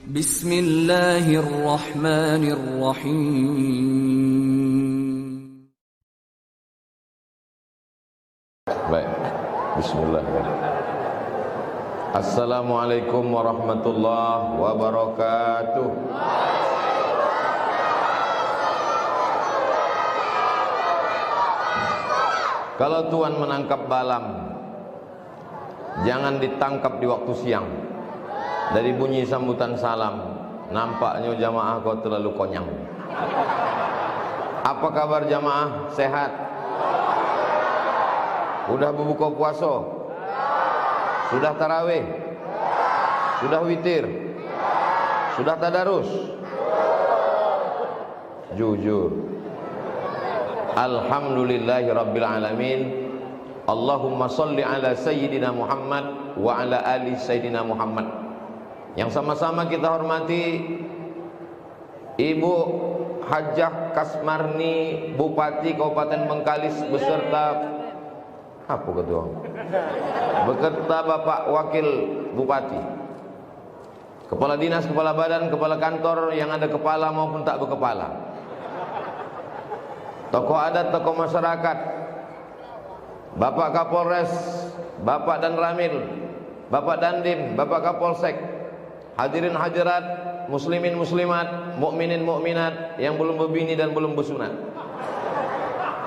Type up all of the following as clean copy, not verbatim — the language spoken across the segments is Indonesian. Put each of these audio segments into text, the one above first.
Bismillahirrahmanirrahim. Baik, bismillahirrahmanirrahim. Assalamualaikum warahmatullahi wabarakatuh. Kalau Tuhan menangkap balam, jangan ditangkap di waktu siang. Dari bunyi sambutan salam, nampaknya jamaah kau terlalu konyang. Apa kabar jamaah? Sehat? Udah berbuka puasa? Sudah tarawih? Sudah witir? Sudah tadarus? Jujur. Alhamdulillahi rabbil alamin. Allahumma salli ala sayyidina Muhammad wa ala ali sayyidina Muhammad. Yang sama-sama kita hormati Ibu Hajah Kasmarni, Bupati Kabupaten Bengkalis beserta apa ketua? Beserta Bapak Wakil Bupati, Kepala Dinas, Kepala Badan, Kepala Kantor yang ada kepala maupun tak berkepala, tokoh adat, tokoh masyarakat, Bapak Kapolres, Bapak Dan Ramil, Bapak Dandim, Bapak Kapolsek, hadirin hadirat, muslimin muslimat, mukminin mukminat yang belum berbini dan belum bersunat.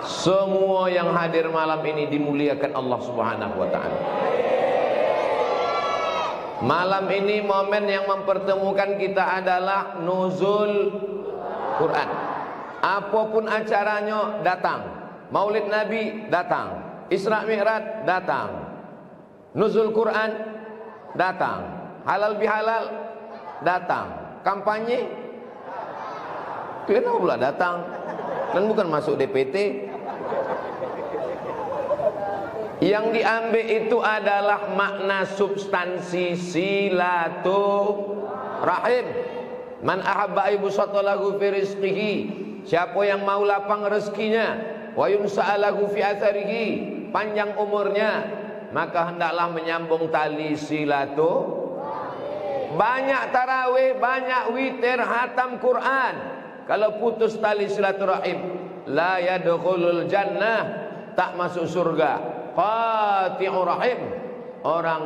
Semua yang hadir malam ini dimuliakan Allah Subhanahu wa taala. Malam ini momen yang mempertemukan kita adalah nuzul Quran. Apapun acaranya datang. Maulid Nabi datang, Isra Mi'raj datang, nuzul Quran datang, halal bihalal datang, kampanye kenapa pula datang, dan bukan masuk DPT. Yang diambil itu adalah makna substansi silaturahim. Man ahabba ibsatalahu fi rizqihi, siapa yang mau lapang rezekinya, wa yunsa'alahu fi atharihi, panjang umurnya, maka hendaklah menyambung tali silaturahim. Banyak tarawih, banyak witir, hatam Quran. Kalau putus tali silaturahim, la yadkhulul jannah, tak masuk surga. Qati'ur rahim, orang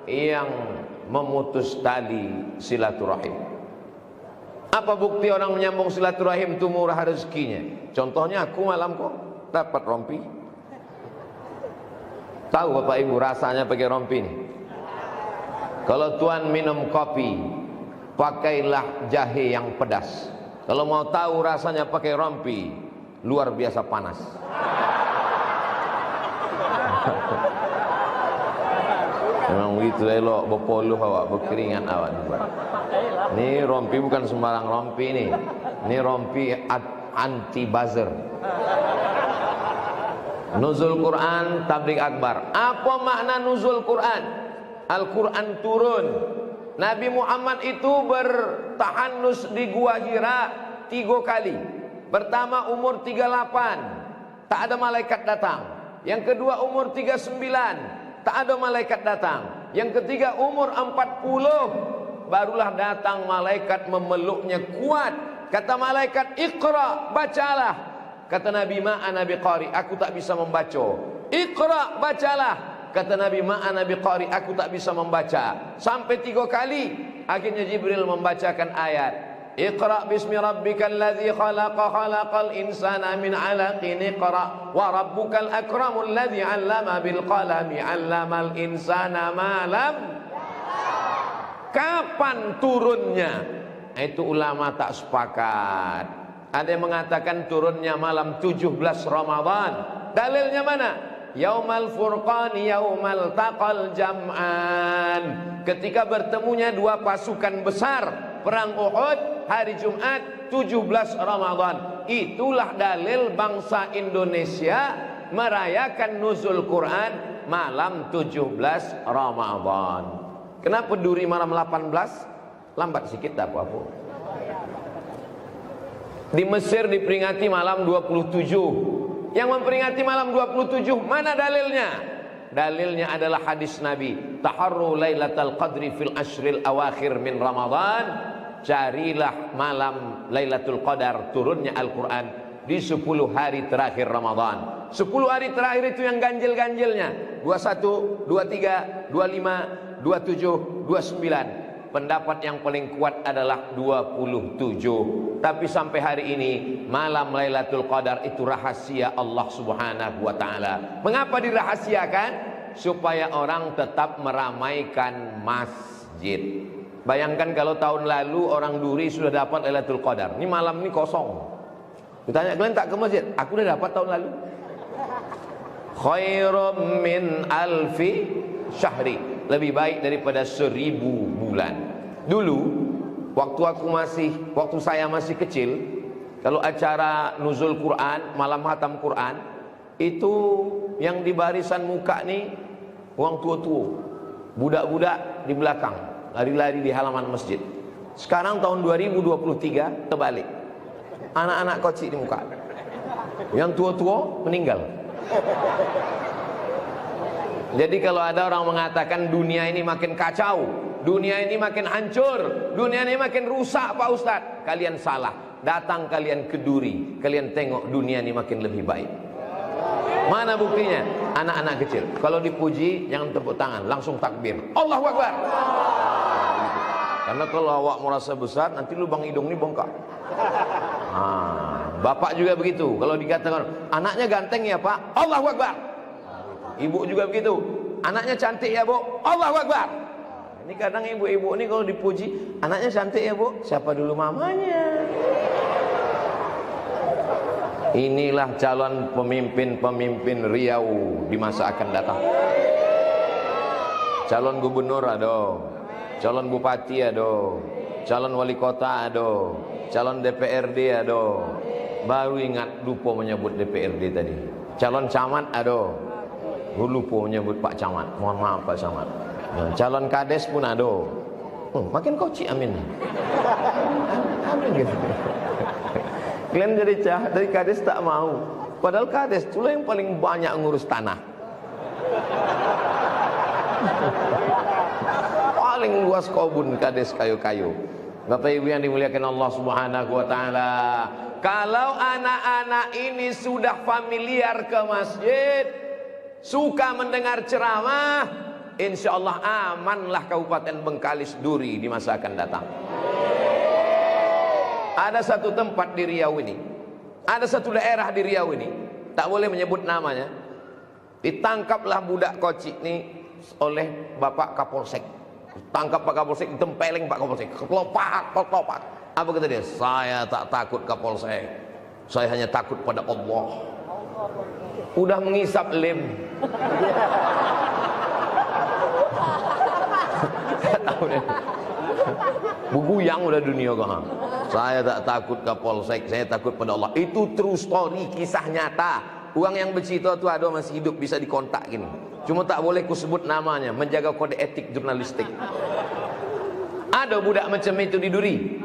yang memutus tali silaturahim. Apa bukti orang menyambung silaturahim itu murah rezekinya? Contohnya aku malam kok dapat rompi. Tahu Bapak Ibu rasanya pakai rompi ini? Kalau tuan minum kopi, pakailah jahe yang pedas. Kalau mau tahu rasanya pakai rompi, luar biasa panas. Memang begitu elok, berpoluh awak, berkeringat awak. Ini rompi bukan sembarang rompi ini. Ini rompi anti buzzer. Nuzul Quran, tabligh akbar. Apa makna nuzul Quran? Al-Quran turun. Nabi Muhammad itu bertahanus di Gua Hira 3 kali. Pertama umur 38, tak ada malaikat datang. Yang kedua umur 39, tak ada malaikat datang. Yang ketiga umur 40, barulah datang malaikat memeluknya kuat. Kata malaikat, Iqra, bacalah. Kata Nabi, ma'ana biqari, aku tak bisa membaca. Iqra, bacalah. Kata Nabi, ma'ana biqari, aku tak bisa membaca. Sampai 3 kali. Akhirnya Jibril membacakan ayat, Iqra bismi rabbikal ladzi khalaqa khalaqal insana min 'alaqin iqra wa rabbukal akramul ladzi 'allama bil qalami 'allamal insana ma lam. Kapan turunnya? Itu ulama tak sepakat. Ada yang mengatakan turunnya malam 17 Ramadan. Dalilnya mana? Yaumal furqani yaumal taqal jam'an. Ketika bertemunya 2 pasukan besar, perang Uhud, hari Jumat 17 Ramadan. Itulah dalil bangsa Indonesia merayakan nuzul Quran malam 17 Ramadan. Kenapa duri malam 18? Lambat sikit tak apa-apa. Di Mesir diperingati malam 27. Yang memperingati malam 27 mana dalilnya? Dalilnya adalah hadis Nabi, taharru lailatul qadri fil ashril awakhir min Ramadan. Carilah malam Lailatul Qadar, turunnya Al-Quran di 10 hari terakhir Ramadan. 10 hari terakhir itu yang ganjil-ganjilnya 21, 23, 25, 27, 29. Pendapat yang paling kuat adalah 27. Tapi sampai hari ini malam Lailatul Qadar itu rahasia Allah Subhanahu wa taala. Mengapa dirahasiakan? Supaya orang tetap meramaikan masjid. Bayangkan kalau tahun lalu orang Duri sudah dapat Lailatul Qadar, ini malam ini kosong. Ditanya, kalian tak ke masjid? Aku udah dapat tahun lalu. Khairum min alfi syahri, lebih baik daripada 1000 bulan. Dulu waktu saya masih kecil, kalau acara nuzul Quran, malam khatam Quran, itu yang di barisan muka nih orang tua-tua, budak-budak di belakang, lari-lari di halaman masjid. Sekarang tahun 2023 terbalik, anak-anak kocik di muka, yang tua-tua meninggal. Jadi kalau ada orang mengatakan dunia ini makin kacau, dunia ini makin hancur, dunia ini makin rusak Pak Ustadz, kalian salah. Datang kalian ke Duri, kalian tengok dunia ini makin lebih baik. Mana buktinya? Anak-anak kecil kalau dipuji jangan tepuk tangan, langsung takbir, Allahu Akbar. Karena kalau awak merasa besar, nanti lubang hidung ini bongkar. Bapak juga begitu, kalau dikatakan anaknya ganteng ya Pak, Allahu Akbar. Ibu juga begitu, anaknya cantik ya Bu, Allahu Akbar. Ini kadang ibu-ibu ini kalau dipuji, anaknya cantik ya Bu, siapa dulu mamanya? Inilah calon pemimpin-pemimpin Riau di masa akan datang. Calon gubernur ada, calon bupati ada, calon wali kota ada, calon DPRD ada. Baru ingat, lupa menyebut DPRD tadi. Calon camat ada, lupa menyebut Pak Camat. Mohon maaf Pak Camat. Calon kades pun ada. Makin kocik amin. Amin gitu. Kalian dari kades tak mau. Padahal kades itulah yang paling banyak ngurus tanah. Paling luas kebun kades kayu-kayu. Bapak Ibu yang dimuliakan Allah Subhanahu wa taala, kalau anak-anak ini sudah familiar ke masjid, suka mendengar ceramah, insya Allah amanlah Kabupaten Bengkalis Duri di masa akan datang. Ada satu tempat di Riau ini, ada satu daerah di Riau ini, tak boleh menyebut namanya. Ditangkaplah budak kocik ini oleh Bapak Kapolsek. Tangkap Pak Kapolsek, ditempeleng Pak Kapolsek, kelopak. Apa kata dia? Saya tak takut Kapolsek, saya hanya takut pada Allah. Udah mengisap lem. Buguyang udah dunia kok. Saya tak takut Kapolsek, saya takut pada Allah. Itu true story, kisah nyata. Uang yang bercerita itu ada masih hidup, bisa dikontak gini. Cuma tak boleh ku sebut namanya, menjaga kode etik jurnalistik. Ada budak macam itu di Duri?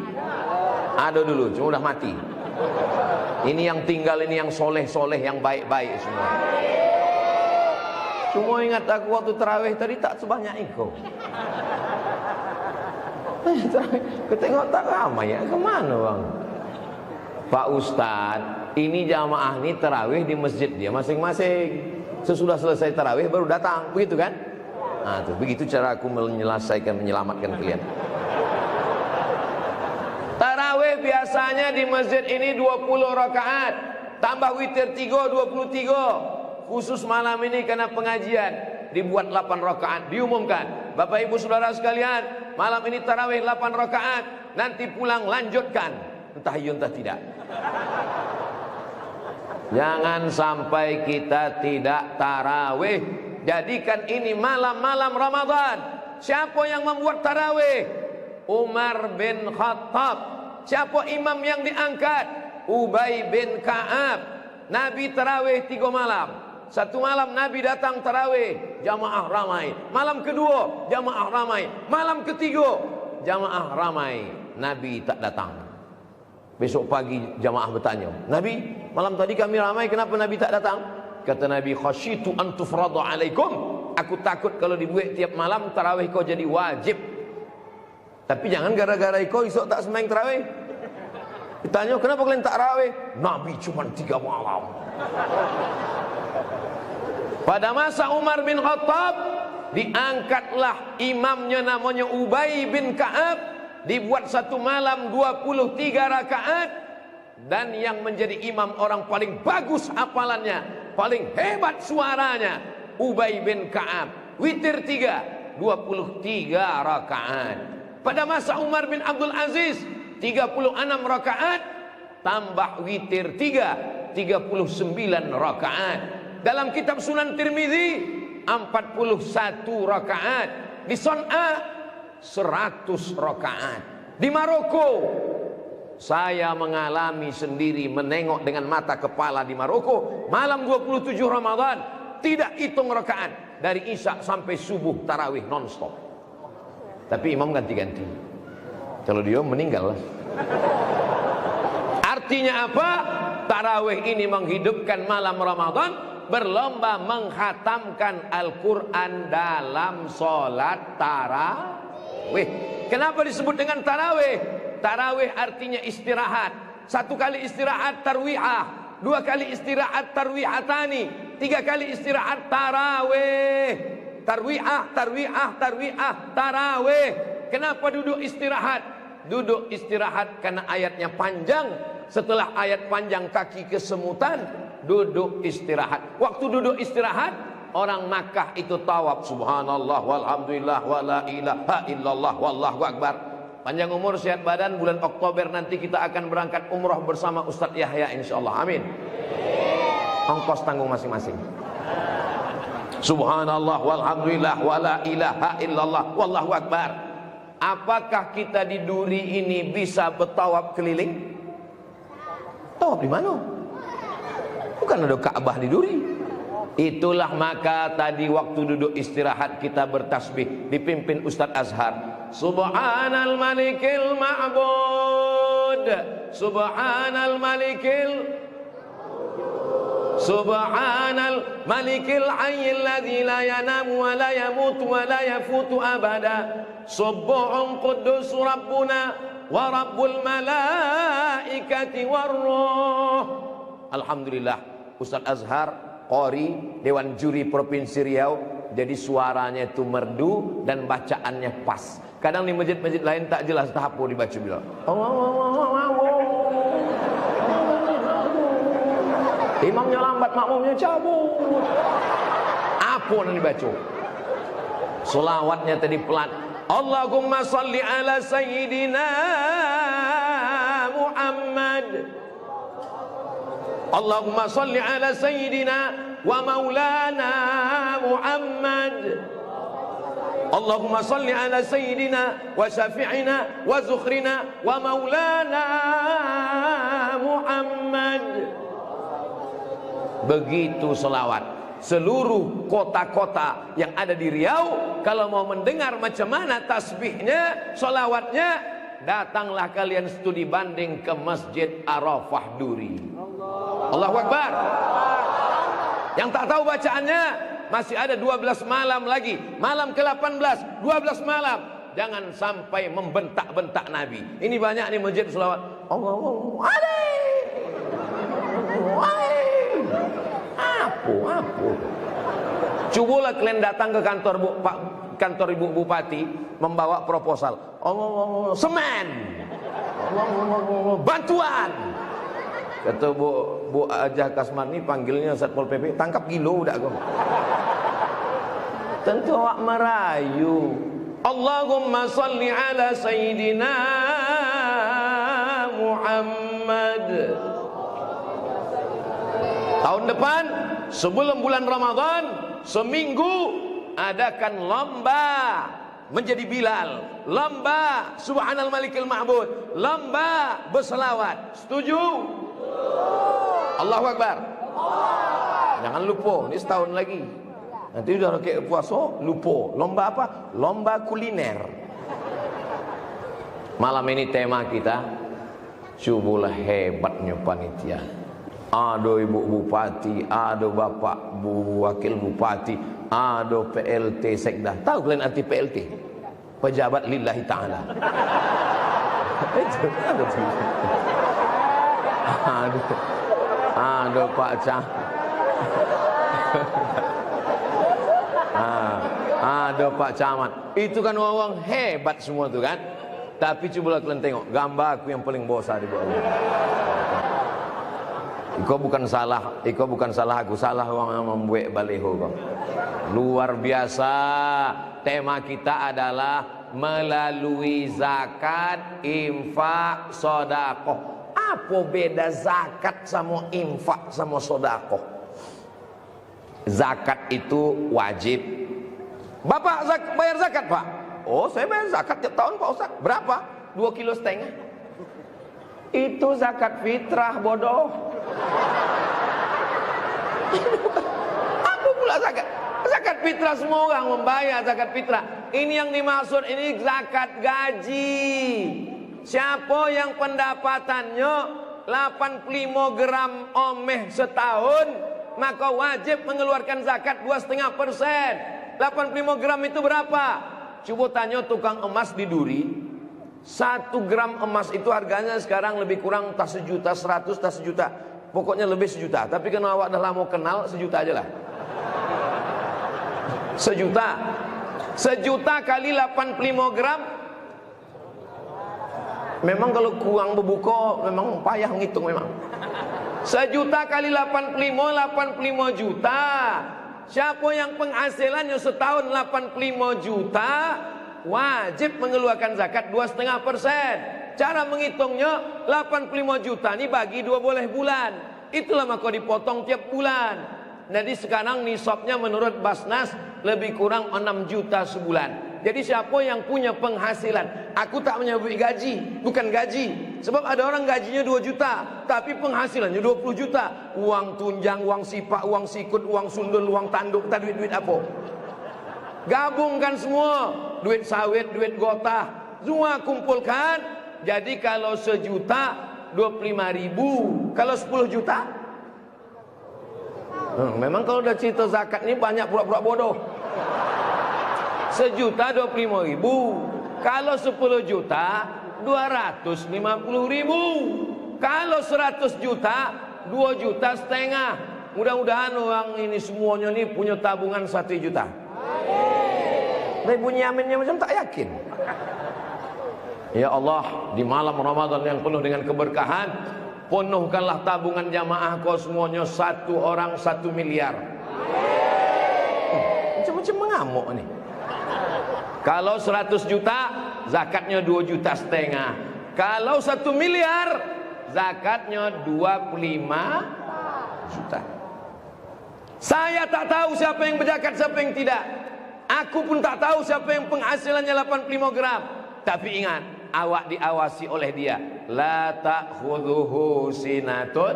Ada dulu, cuma udah mati. Ini yang tinggal, ini yang soleh-soleh, yang baik-baik semua. Cuma ingat aku waktu tarawih tadi tak sebanyak itu. Ketengok tak ramai ya, kemana bang? Pak Ustadz, ini jamaah ini tarawih di masjid dia masing-masing. Sesudah selesai tarawih baru datang, begitu kan? Nah tuh, begitu cara aku menyelamatkan kalian. Tarawih biasanya di masjid ini 20 rakaat, tambah witir 3, 23. Khusus malam ini karena pengajian dibuat 8 rakaat, diumumkan. Bapak Ibu Saudara sekalian, malam ini tarawih 8 rakaat, nanti pulang lanjutkan, entah iya entah tidak. Jangan sampai kita tidak tarawih. Jadikan ini malam-malam Ramadan. Siapa yang membuat tarawih? Umar bin Khattab. Siapa imam yang diangkat? Ubay bin Ka'ab. Nabi tarawih 3 malam. Satu malam Nabi datang tarawih, jamaah ramai. Malam kedua, jamaah ramai. Malam ketiga, jamaah ramai. Nabi tak datang. Besok pagi jamaah bertanya, Nabi, malam tadi kami ramai, kenapa Nabi tak datang? Kata Nabi, khasyitu an tufrada alaikum. Aku takut kalau dibuat tiap malam tarawih kau jadi wajib. Tapi jangan gara-gara kau esok tak sembahyang tarawih. Ditanya kenapa kalian tak tarawih? Nabi cuma 3 malam. Pada masa Umar bin Khattab diangkatlah imamnya namanya Ubay bin Ka'ab, dibuat satu malam 23 rakaat, dan yang menjadi imam orang paling bagus hafalannya, paling hebat suaranya, Ubay bin Ka'ab. Witir 3, 23 rakaat. Pada masa Umar bin Abdul Aziz 36 rakaat tambah witir 3, 39 rakaat. Dalam kitab Sunan Tirmizi 41 rakaat. Di Son'a 100 rakaat. Di Maroko saya mengalami sendiri, menengok dengan mata kepala di Maroko, malam 27 Ramadan tidak hitung rakaat, dari Isya sampai subuh tarawih non-stop. Tapi imam ganti-ganti. Kalau dia meninggal lah. Artinya apa? Tarawih ini menghidupkan malam Ramadan, berlomba menghatamkan Al-Quran dalam sholat tarawih. Kenapa disebut dengan tarawih? Tarawih artinya istirahat. 1 kali istirahat tarwiyah, 2 kali istirahat tarwihatani, 3 kali istirahat tarawih. Tarwiyah, tarwiyah, tarwiyah, tarawih. Kenapa duduk istirahat? Duduk istirahat karena ayatnya panjang. Setelah ayat panjang kaki kesemutan, duduk istirahat. Waktu duduk istirahat, orang Makkah itu tawaf, subhanallah walhamdulillah wala ilaha illallah wallahu akbar. Panjang umur sehat badan, bulan Oktober nanti kita akan berangkat umroh bersama Ustadz Yahya insyaallah. Amin. Ongkos tanggung masing-masing. Subhanallah walhamdulillah wala ilaha illallah wallahu akbar. Apakah kita di Duri ini bisa bertawaf keliling? Tawaf di mana? Bukan ada Ka'bah di Duri. Itulah maka tadi waktu duduk istirahat kita bertasbih dipimpin Ustadz Azhar. Subhanal malikil ma'bud, Subhanal malikil, Subhanal malikil hayyil ladzi la yanamu wa la yamutu wa la yafutu abada. Subbuhun quddus rabbuna wa rabbul malaikati warruh. Alhamdulillah, Ustadz Azhar Qori Dewan Juri Provinsi Riau, jadi suaranya itu merdu dan bacaannya pas. Kadang di masjid-masjid lain tak jelas, tak apa dibaca bila. Imamnya lambat, makmumnya cabut. Apa yang dibaca? Selawatnya tadi pelan. Allahumma salli ala sayyidina Muhammad. Allahumma salli ala sayyidina wa maulana Muhammad. Allahumma salli ala sayyidina wa syafi'ina wa zukhrina wa maulana Muhammad. Begitu selawat. Seluruh kota-kota yang ada di Riau, kalau mau mendengar macam mana tasbihnya, selawatnya, datanglah kalian studi banding ke Masjid Arafah Duri. Allahu Akbar. Yang tak tahu bacaannya, masih ada 12 malam lagi. Malam ke-18, 12 malam. Jangan sampai membentak-bentak Nabi. Ini banyak nih masjid selawat. Allahu Akbar. Apa? Cobalah kalian datang ke kantor Ibu Bupati membawa proposal. Semen. Bantuan. Kata Bu Ajah Kasmani, panggilnya Satpol PP, tangkap kilo udah kau. Tentu awak merayu. Allahumma salli ala sayyidina Muhammad. Tahun depan sebelum bulan Ramadan, seminggu adakan lomba menjadi Bilal, lomba Subhanal Malikil Ma'bud, lomba berselawat. Setuju? Allahu Akbar. Jangan lupa, ini setahun lagi. Nanti udah kayak puasa, lupa. Lomba apa? Lomba kuliner. Malam ini tema kita, cobalah hebatnya panitia. Ada ibu bupati, ada bapak wakil bupati, Aduh, PLT sekda. Tahu kalian arti PLT? Pejabat lillahi ta'ala. Aduh Pak Cah. Aduh Pak Camat. Itu kan orang hebat semua tuh kan. Tapi cobalah kalian tengok gambar aku yang paling bosan di bawah. Iko bukan salah aku, salah orang yang membuat baleho kau. Luar biasa. Tema kita adalah melalui zakat, infak, sedekah. Apa beda zakat sama infak sama sedekah? Zakat itu wajib. Bapak bayar zakat, Pak? Oh, saya bayar zakat tiap tahun, Pak Ustaz. Berapa? 2,5 kilo. Itu zakat fitrah, bodoh. Apa pula zakat? Zakat fitrah semua orang membayar zakat fitrah. Ini yang dimaksud ini zakat gaji. Siapa yang pendapatannya 85 gram omeh setahun, maka wajib mengeluarkan zakat 2,5%. 85 gram itu berapa? Coba tanya tukang emas di Duri. 1 gram emas itu harganya sekarang lebih kurang tak 1.100.000, tak 1 juta. Pokoknya lebih 1 juta. Tapi kalau awak dah lama kenal, 1 juta aja lah. 1 juta. 1 juta kali 85 gram. Memang kalau kurang berbuka, memang payah ngitung memang. 1 juta kali 85 juta. Siapa yang penghasilannya setahun 85 juta, wajib mengeluarkan zakat 2,5%. Cara menghitungnya 85 juta ini bagi 12 bulan. Itulah maka dipotong tiap bulan. Jadi sekarang nisabnya menurut Basnas lebih kurang 6 juta sebulan. Jadi siapa yang punya penghasilan, aku tak menyebut gaji, bukan gaji. Sebab ada orang gajinya 2 juta, tapi penghasilannya 20 juta. Uang tunjang, uang sipak, uang sikut, uang sundul, uang tanduk, tak duit-duit apa. Gabungkan semua, duit sawit, duit gotah, semua kumpulkan. Jadi kalau 1 juta 25.000, kalau 10 juta memang kalau udah cerita zakat ini banyak pura-pura bodoh. 1 juta 25.000, kalau 10 juta 250.000, kalau 100 juta 2,5 juta. Mudah-mudahan orang ini semuanya nih punya tabungan 1 juta. Tapi bunyi aminnya macam tak yakin. Ya Allah, di malam Ramadan yang penuh dengan keberkahan, penuhkanlah tabungan jamaah kau semuanya 1 orang 1 miliar. Macam-macam mengamuk nih. Kalau 100 juta zakatnya 2,5 juta. Kalau 1 miliar zakatnya 25 juta. Saya tak tahu siapa yang berzakat, siapa yang tidak. Aku pun tak tahu siapa yang penghasilannya 85 gram. Tapi ingat, awak diawasi oleh dia. La ta'khudhuhu sinatun.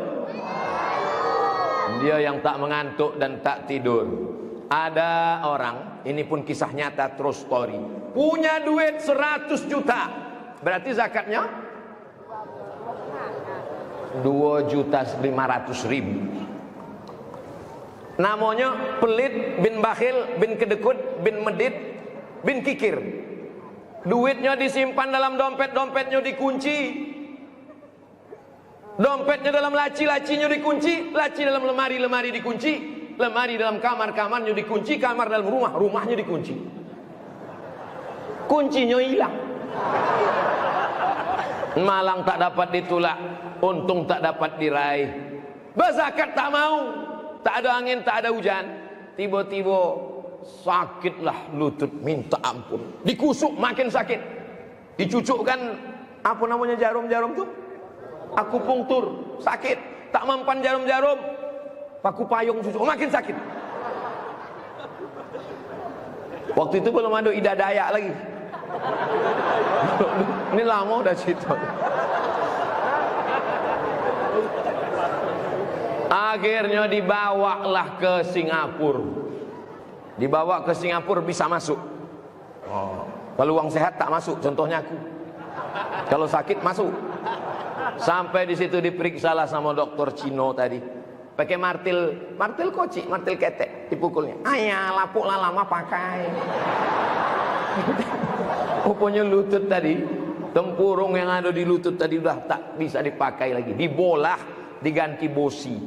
Dia yang tak mengantuk dan tak tidur. Ada orang, ini pun kisah nyata, true story, punya duit 100 juta. Berarti zakatnya 2.500.000. Namanya pelit, bin bakhil, bin kedekut, bin medit, bin kikir. Duitnya disimpan dalam dompet, dompetnya dikunci. Dompetnya dalam laci, lacinya dikunci. Laci dalam lemari, lemari dikunci. Lemari dalam kamar, kamarnya dikunci. Kamar dalam rumah, rumahnya dikunci. Kuncinya hilang. Malang tak dapat ditulak, untung tak dapat diraih. Berzakat tak mau. Tak ada angin, tak ada hujan. Tiba-tiba sakitlah lutut, minta ampun. Dikusuk makin sakit. Dicucukkan apa namanya jarum-jarum tuh? Akupunktur, sakit. Tak mempan jarum-jarum. Paku payung cucuk, makin sakit. Waktu itu belum ada Ida Dayak lagi. Ini lama udah cerita. Akhirnya dibawalah ke Singapura. Dibawa ke Singapura bisa masuk. Kalau uang sehat tak masuk, contohnya aku. Kalau sakit masuk. Sampai di situ diperiksalah sama dokter Cino tadi. Pakai martil koci, martil ketek. dipukulnya. Ayah, lapuk lah lama pakai. Pokoknya lutut tadi, tempurung yang ada di lutut tadi udah tak bisa dipakai lagi. Dibolah, diganti bosi.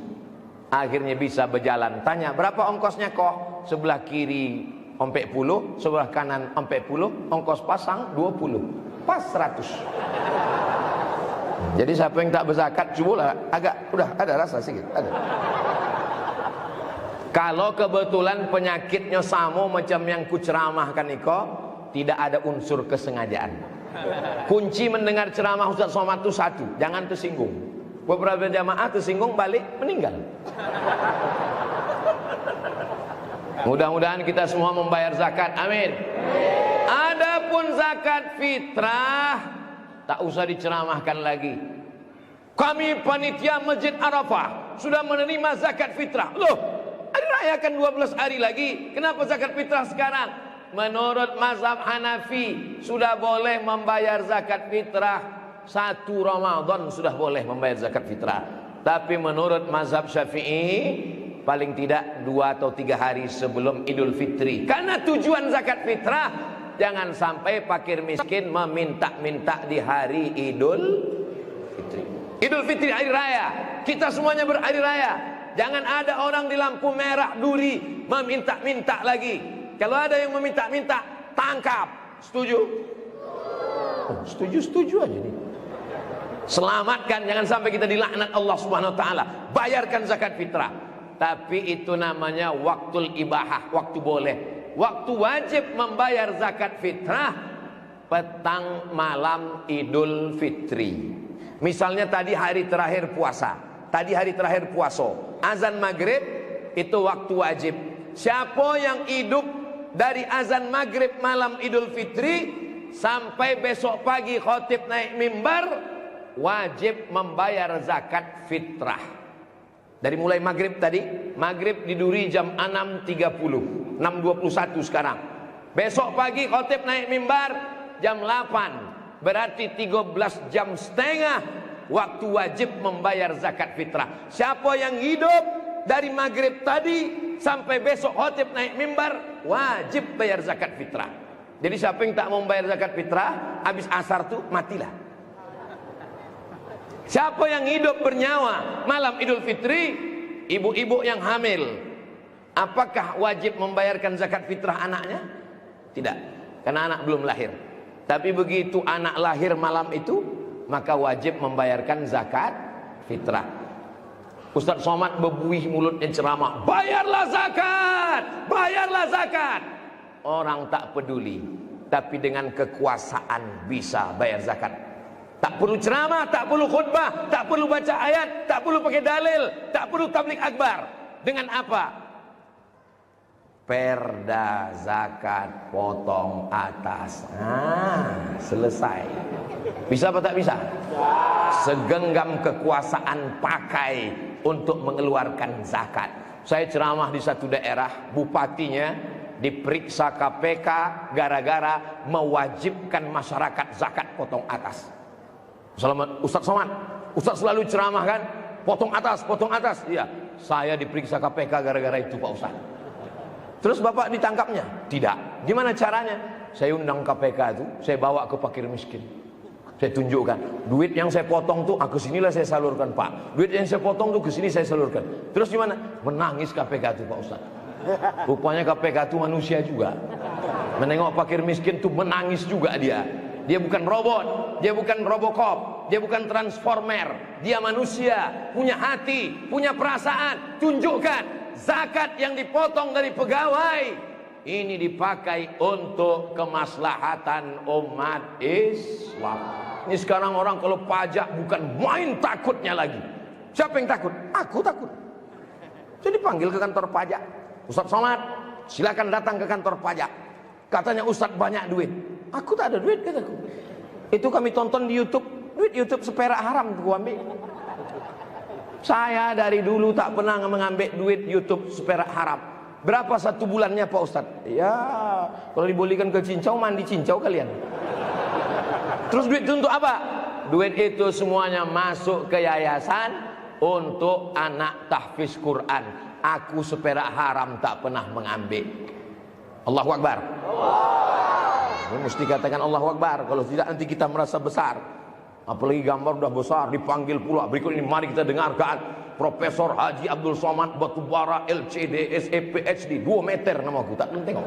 Akhirnya bisa berjalan. Tanya, berapa ongkosnya kok? Sebelah kiri ompek puluh, sebelah kanan ompek puluh, ongkos pasang 20. Pas 100. Jadi siapa yang tak berzakat coba agak udah ada rasa sedikit, ada. Kalau kebetulan penyakitnya sama macam yang kuceramahkan Iko, tidak ada unsur kesengajaan. Kunci mendengar ceramah Ustaz Somad itu satu, jangan tersinggung. Beberapa jamaah tersinggung balik meninggal. Mudah-mudahan kita semua membayar zakat, amin. Adapun zakat fitrah tak usah diceramahkan lagi. Kami panitia Masjid Arafah sudah menerima zakat fitrah. Loh, hari raya kan 12 hari lagi. Kenapa zakat fitrah sekarang? Menurut mazhab Hanafi sudah boleh membayar zakat fitrah 1 Ramadan, sudah boleh membayar zakat fitrah. Tapi menurut mazhab Syafi'i paling tidak 2 atau 3 hari sebelum Idul Fitri. Karena tujuan zakat fitrah jangan sampai fakir miskin meminta-minta di hari Idul Fitri. Idul Fitri hari raya, kita semuanya berhari raya. Jangan ada orang di lampu merah duri meminta-minta lagi. Kalau ada yang meminta-minta, tangkap. Setuju? Oh, setuju aja nih. Selamatkan, jangan sampai kita dilaknat Allah Subhanahu wa taala. Bayarkan zakat fitrah. Tapi itu namanya waktul ibahah, waktu boleh. Waktu wajib membayar zakat fitrah petang malam Idul Fitri. Misalnya tadi hari terakhir puasa, tadi hari terakhir puasa, azan maghrib itu waktu wajib. Siapa yang hidup dari azan maghrib malam Idul Fitri sampai besok pagi khotib naik mimbar, wajib membayar zakat fitrah. Dari mulai maghrib tadi, maghrib diduri jam 6.30, 6.21 sekarang. Besok pagi khotib naik mimbar jam 8, berarti 13 jam setengah waktu wajib membayar zakat fitrah. Siapa yang hidup dari maghrib tadi sampai besok khotib naik mimbar, wajib bayar zakat fitrah. Jadi siapa yang tak mau membayar zakat fitrah, habis asar tuh matilah. Siapa yang hidup bernyawa malam Idul Fitri, ibu-ibu yang hamil, apakah wajib membayarkan zakat fitrah anaknya? Tidak, karena anak belum lahir. Tapi begitu anak lahir malam itu, maka wajib membayarkan zakat fitrah. Ustaz Somad bebuih mulutnya ceramah, bayarlah zakat, bayarlah zakat. Orang tak peduli, tapi dengan kekuasaan bisa bayar zakat. Tak perlu ceramah, tak perlu khutbah, tak perlu baca ayat, tak perlu pakai dalil, tak perlu tablik akbar. Dengan apa? Perda zakat potong atas. Selesai. Bisa apa tak bisa? Segenggam kekuasaan pakai untuk mengeluarkan zakat. Saya ceramah di satu daerah, bupatinya diperiksa KPK gara-gara mewajibkan masyarakat zakat potong atas. Selamat Ustaz Somad, Ustaz selalu ceramah kan, potong atas, iya. Saya diperiksa KPK gara-gara itu Pak Ustaz. Terus Bapak ditangkapnya? Tidak. Gimana caranya? Saya undang KPK itu, saya bawa ke fakir miskin. Saya tunjukkan, duit yang saya potong tuh, ke sinilah saya salurkan Pak. Duit yang saya potong tuh ke sini saya salurkan. Terus gimana? Menangis KPK itu Pak Ustaz. Rupanya KPK itu manusia juga. Menengok fakir miskin tuh menangis juga dia. Dia bukan robot, dia bukan robocop, dia bukan transformer, dia manusia, punya hati, punya perasaan. Tunjukkan zakat yang dipotong dari pegawai ini dipakai untuk kemaslahatan umat Islam. Ini sekarang orang kalau pajak bukan main takutnya lagi. Siapa yang takut? Aku takut. Jadi panggil ke kantor pajak, Ustaz Somad, silakan datang ke kantor pajak. Katanya Ustaz banyak duit. Aku tak ada duit, kataku. Itu kami tonton di YouTube. Duit YouTube seperak haram aku ambil. Saya dari dulu tak pernah mengambil duit YouTube seperak haram. Berapa satu bulannya Pak Ustaz? Ya, kalau dibolehkan ke cincau, mandi cincau kalian. Terus duit itu untuk apa? Duit itu semuanya masuk ke yayasan untuk anak tahfiz Quran. aku seperak haram tak pernah mengambil. Allahu Akbar. Ini mesti katakan Allahu Akbar, kalau tidak nanti kita merasa besar. Apalagi gambar udah besar, dipanggil pula. Berikut ini mari kita dengarkan Profesor Haji Abdul Somad Batubara LCD SE PhD 2 meter namaku, tak penting.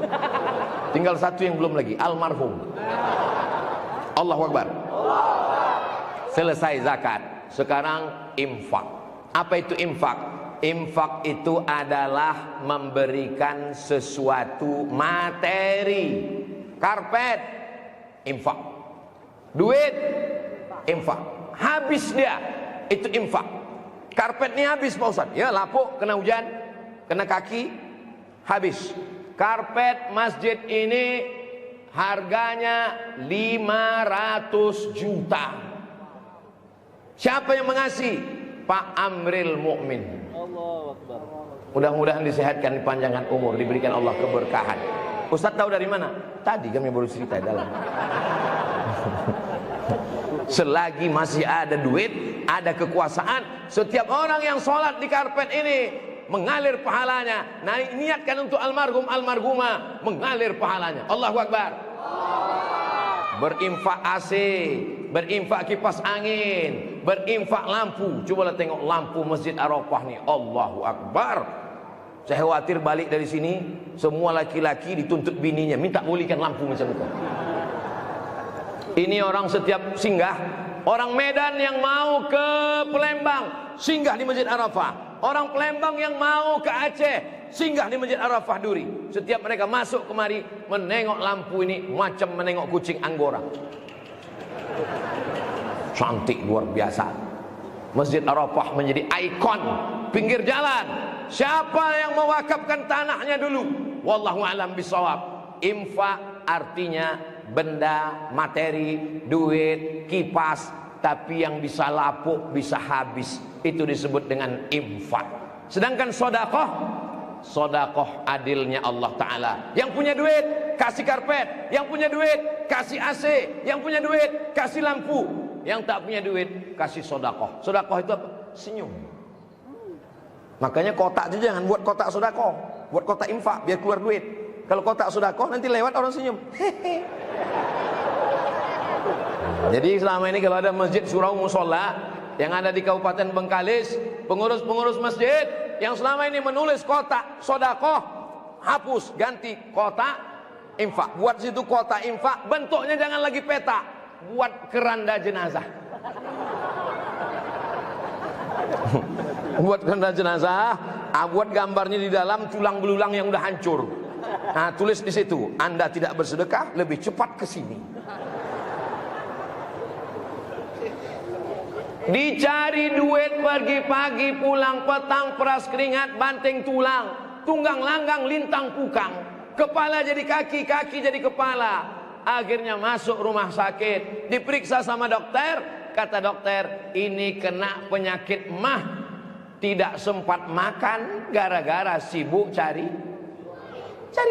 Tinggal satu yang belum lagi, almarhum. Allahu Akbar. Selesai zakat, sekarang infak. Apa itu infak? Infak itu adalah memberikan sesuatu materi. Karpet, infak. Duit, infak. Habis dia, itu infak. Karpet ini habis Pak Ustaz. Ya, lapuk, kena hujan, kena kaki, habis. Karpet masjid ini harganya 500 juta. Siapa yang mengasih? Pak Amril Mukmin. Mudah-mudahan disehatkan, dipanjangkan umur, diberikan Allah keberkahan. Ustaz tahu dari mana? Tadi kami baru cerita dalam. Selagi masih ada duit, ada kekuasaan, setiap orang yang sholat di karpet ini mengalir pahalanya. Nah, niatkan untuk almarhum almarhumah, mengalir pahalanya. Allahu Akbar. Berinfak AC, berinfak kipas angin, berinfak lampu. Cobalah tengok lampu Masjid Arafah nih. Allahu Akbar. Saya khawatir balik dari sini semua laki-laki dituntut bininya minta pulihkan lampu macam itu. Ini orang setiap singgah, orang Medan yang mau ke Palembang singgah di Masjid Arafah, orang Palembang yang mau ke Aceh singgah di Masjid Arafah Duri. Setiap mereka masuk kemari menengok lampu ini macam menengok kucing Anggora. Cantik luar biasa. Masjid Arafah menjadi ikon pinggir jalan. Siapa yang mewakafkan tanahnya dulu? Wallahu a'lam bishawab. Infak artinya benda, materi, duit, kipas, tapi yang bisa lapuk, bisa habis, itu disebut dengan infak. Sedangkan sodakoh, sodakoh adilnya Allah Ta'ala. Yang punya duit kasih karpet, yang punya duit kasih AC, yang punya duit kasih lampu, yang tak punya duit kasih sodakoh. Sodakoh itu apa? Senyum. Makanya kotak itu jangan buat kotak sodakoh, buat kotak infak biar keluar duit. Kalau kotak sodakoh nanti lewat orang senyum. Jadi selama ini kalau ada masjid surau musola yang ada di Kabupaten Bengkalis, pengurus-pengurus masjid yang selama ini menulis kotak sodakoh, hapus, ganti kotak infak. Buat situ kotak infak, bentuknya jangan lagi peta, buat keranda jenazah. Buat keranda jenazah, buat gambarnya di dalam tulang belulang yang udah hancur. Nah, tulis di situ, Anda tidak bersedekah, lebih cepat ke sini. Dicari duit pagi-pagi, pulang petang, peras keringat, banting tulang, tunggang langgang, lintang pukang, kepala jadi kaki, kaki jadi kepala. Akhirnya masuk rumah sakit, diperiksa sama dokter. Kata dokter, ini kena penyakit mah, tidak sempat makan gara-gara sibuk cari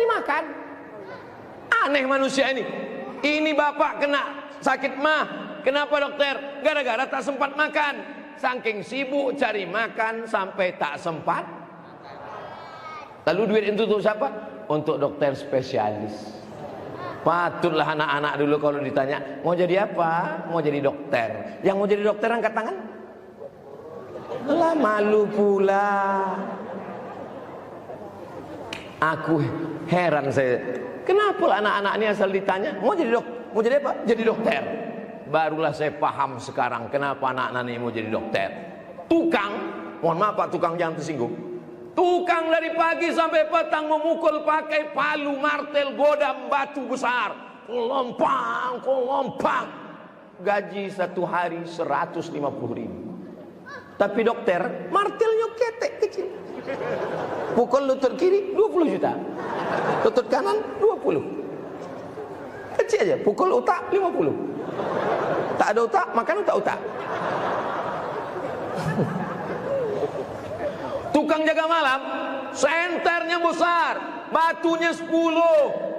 makan. Aneh manusia ini. Ini bapak kena sakit mah. Kenapa dokter? Gara-gara tak sempat makan. Saking sibuk cari makan sampai tak sempat. Lalu duit itu untuk siapa? Untuk dokter spesialis. Patutlah anak-anak dulu kalau ditanya mau jadi apa? Mau jadi dokter. Yang mau jadi dokter angkat tangan. Lah malu pula. Aku heran saya. Kenapa anak-anak ini asal ditanya mau jadi mau jadi apa? Jadi dokter. Barulah saya paham sekarang kenapa anak-anak ini mau jadi dokter. Tukang, mohon maaf Pak, tukang jangan tersinggung. Tukang dari pagi sampai petang memukul pakai palu, martel, godam, batu besar. Kelompang. Gaji satu hari 150.000. Tapi dokter, martelnya ketek kecil. Pukul lutut kiri 20 juta. Lutut kanan 20. Kecil aja, pukul otak 50. Tak ada otak, makan otak-otak. Tukang jaga malam, senternya besar, batunya 10.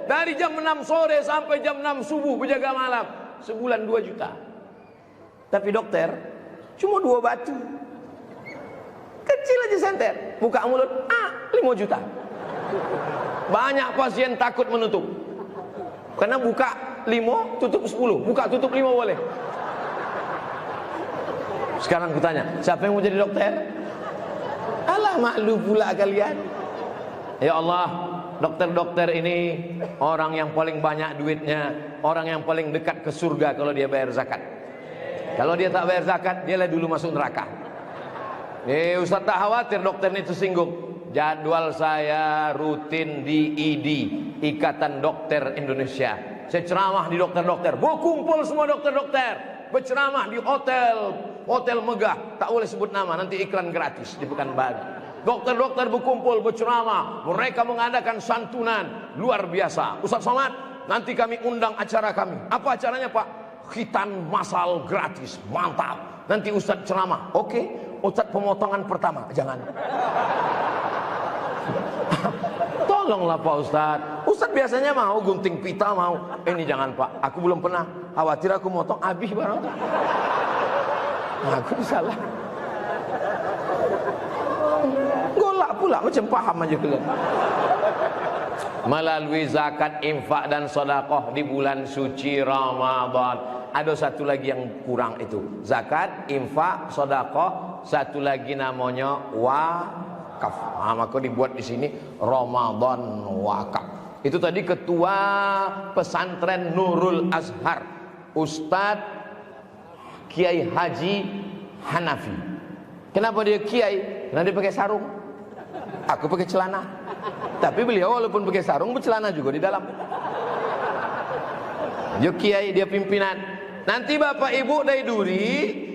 Dari jam 6 sore sampai jam 6 subuh berjaga malam. Sebulan 2 juta. Tapi dokter, cuma 2 batu. Kecil aja senter, buka mulut, 5 juta. Banyak pasien takut menutup. Karena buka 5, tutup 10. Buka tutup 5 boleh. Sekarang kutanya, siapa yang mau jadi dokter? Alah, malu pula kalian. Ya Allah, dokter-dokter ini orang yang paling banyak duitnya, orang yang paling dekat ke surga kalau dia bayar zakat. Kalau dia tak bayar zakat, dialah dulu masuk neraka. Ustaz tak khawatir dokter ini tersinggung. Jadwal saya rutin di ID, Ikatan Dokter Indonesia. Saya ceramah di dokter-dokter. Berkumpul semua dokter-dokter, berceramah di hotel megah. Tak boleh sebut nama, nanti iklan gratis di Pekanbaru. Dokter-dokter berkumpul berceramah. Mereka mengadakan santunan luar biasa. Ustaz Somad, nanti kami undang acara kami. Apa acaranya Pak? Khitan masal gratis, mantap. Nanti Ustaz ceramah. Oke, Ustaz pemotongan pertama, jangan. Tolonglah Pak Ustaz. Ustaz biasanya mau gunting pita, mau. Ini jangan Pak, aku belum pernah. Khawatir aku motong habis barang. Aku salah. Golak pula macam paham aja kalian. Melalui zakat, infak dan sedekah di bulan suci Ramadan. Ada satu lagi yang kurang itu. Zakat, infak, sedekah, satu lagi namanya wakaf. Maka dibuat di sini Ramadan wakaf. Itu tadi ketua pesantren Nurul Azhar, Ustadz Kiai Haji Hanafi. Kenapa dia kiai? Karena dia pakai sarung. Aku pakai celana. Tapi beliau walaupun pakai sarung bercelana juga di dalam. Dia kiai, dia pimpinan. Nanti Bapak Ibu dari Duri,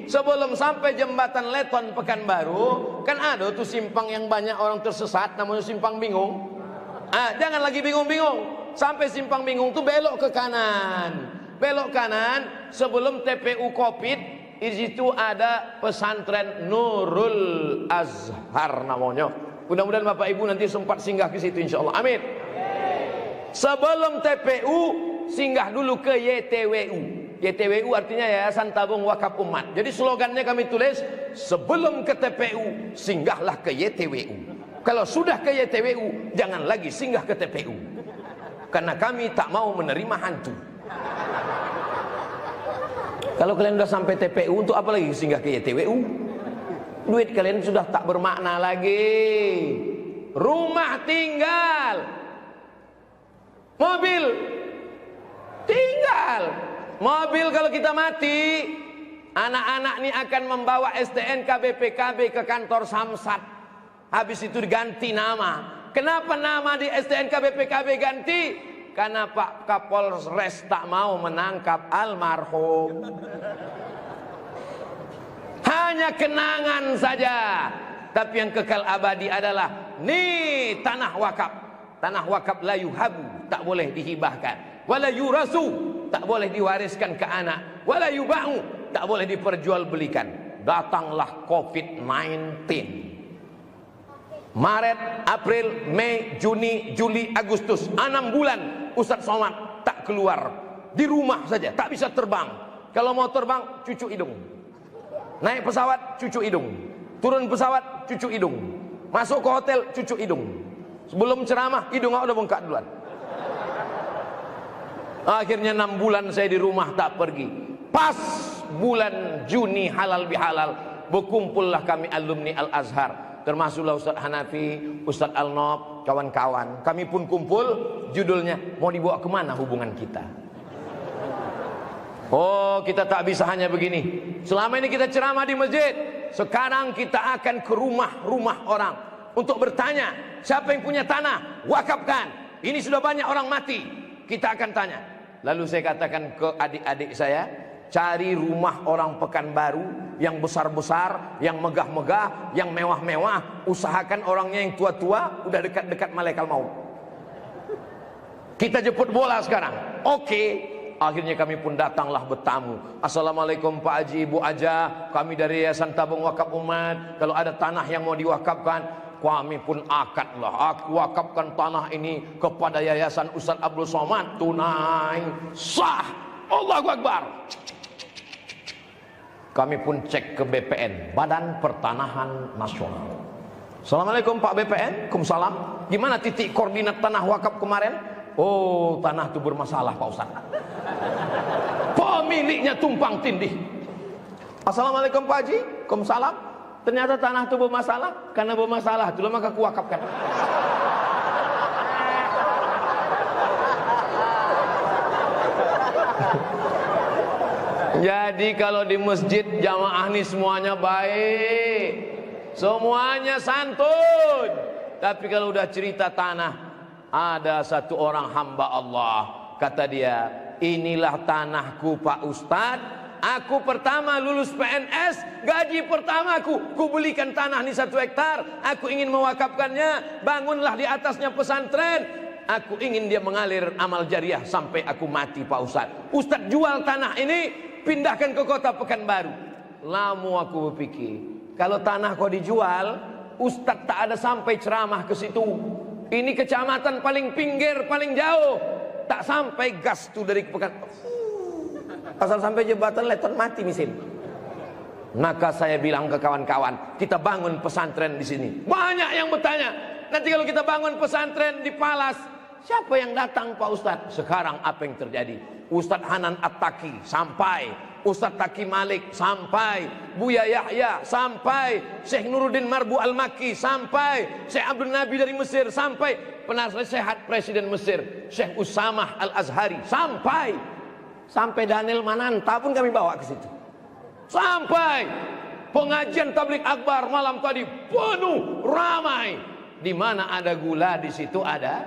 sebelum sampai jembatan Leton Pekanbaru, kan ada tuh simpang yang banyak orang tersesat, namanya simpang bingung. Jangan lagi bingung-bingung. Sampai simpang bingung tuh belok ke kanan. Belok kanan sebelum TPU Kopit, di situ ada pesantren Nurul Azhar namanya. Mudah-mudahan Bapak Ibu nanti sempat singgah ke situ insyaallah. Amin. Sebelum TPU singgah dulu ke YTWU. YTWU artinya Yayasan Tabung Wakaf Umat. Jadi slogannya kami tulis, sebelum ke TPU singgahlah ke YTWU. Kalau sudah ke YTWU jangan lagi singgah ke TPU. Karena kami tak mau menerima hantu. Kalau kalian sudah sampai TPU, untuk apa lagi singgah ke YTWU? Duit kalian sudah tak bermakna lagi. Rumah tinggal, mobil tinggal. Mobil kalau kita mati, anak-anak ini akan membawa STNK BPKB ke kantor Samsat. Habis itu diganti nama. Kenapa nama di STNK BPKB ganti? Karena Pak Kapolres tak mau menangkap almarhum. Hanya kenangan saja. Tapi yang kekal abadi adalah nih tanah wakaf. Tanah wakaf la yuhabu, tak boleh dihibahkan. Wala yurasu, tak boleh diwariskan ke anak. Wala yuba'u, tak boleh diperjualbelikan. Datanglah COVID-19. Maret, April, Mei, Juni, Juli, Agustus, 6 bulan Ustaz Somad tak keluar, di rumah saja, tak bisa terbang. Kalau mau terbang, cucu hidung. Naik pesawat, cucu hidung. Turun pesawat, cucu hidung. Masuk ke hotel, cucu hidung. Sebelum ceramah, hidung udah bengkak duluan. Akhirnya 6 bulan saya di rumah tak pergi. Pas bulan Juni halal bihalal, berkumpullah kami alumni Al-Azhar. Termasuklah Ustaz Hanafi, Ustaz Al-Nob, kawan-kawan. Kami pun kumpul, judulnya mau dibawa kemana hubungan kita. Oh, kita tak bisa hanya begini. Selama ini kita ceramah di masjid. Sekarang kita akan ke rumah-rumah orang untuk bertanya, siapa yang punya tanah, wakafkan. Ini sudah banyak orang mati. Kita akan tanya. Lalu saya katakan ke adik-adik saya, cari rumah orang Pekanbaru yang besar-besar, yang megah-megah, yang mewah-mewah. Usahakan orangnya yang tua-tua, udah dekat-dekat malaikat maut. Kita jemput bola sekarang. Oke. Akhirnya kami pun datanglah bertamu. Assalamualaikum Pak Haji, Ibu Aja, kami dari Yayasan Tabung Wakaf Umat. Kalau ada tanah yang mau diwakafkan, kami pun akadlah. Aku wakafkan tanah ini kepada Yayasan Ustaz Abdul Somad, tunai sah. Allahu Akbar. Kami pun cek ke BPN, Badan Pertanahan Nasional. Assalamualaikum Pak BPN. Waalaikumsalam. Gimana titik koordinat tanah wakaf kemarin? Oh, tanah itu bermasalah Pak Ustaz. Pemiliknya tumpang tindih. Assalamualaikum Pak Haji. Waalaikumsalam. Ternyata tanah itu bermasalah. Karena bermasalah itulah maka kuwakafkan. Jadi kalau di masjid jamaah ini semuanya baik, semuanya santun. Tapi kalau udah cerita tanah, ada satu orang hamba Allah, kata dia, inilah tanahku Pak Ustadz. Aku pertama lulus PNS, gaji pertamaku, ku belikan tanah ini 1 hektar. Aku ingin mewakafkannya, bangunlah di atasnya pesantren. Aku ingin dia mengalir amal jariah sampai aku mati Pak Ustadz. Ustadz jual tanah ini, pindahkan ke kota Pekanbaru. Lama aku berpikir, kalau tanah kau dijual, Ustadz tak ada sampai ceramah ke situ. Ini kecamatan paling pinggir, paling jauh, tak sampai gas tuh dari Pekanbaru. Asal sampai jembatan Leton mati mesin. Maka saya bilang ke kawan-kawan, kita bangun pesantren di sini. Banyak yang bertanya, nanti kalau kita bangun pesantren di Palas, siapa yang datang Pak Ustadz? Sekarang apa yang terjadi? Ustadz Hanan At-Taki sampai, Ustadz Taki Malik sampai, Buya Yahya sampai, Syekh Nuruddin Marbu Al-Maki sampai, Syekh Abdul Nabi dari Mesir sampai, penasehat Presiden Mesir Syekh Usamah Al-Azhari sampai Daniel Mananta pun kami bawa ke situ. Sampai pengajian tabligh akbar malam tadi penuh, ramai. Di mana ada gula di situ ada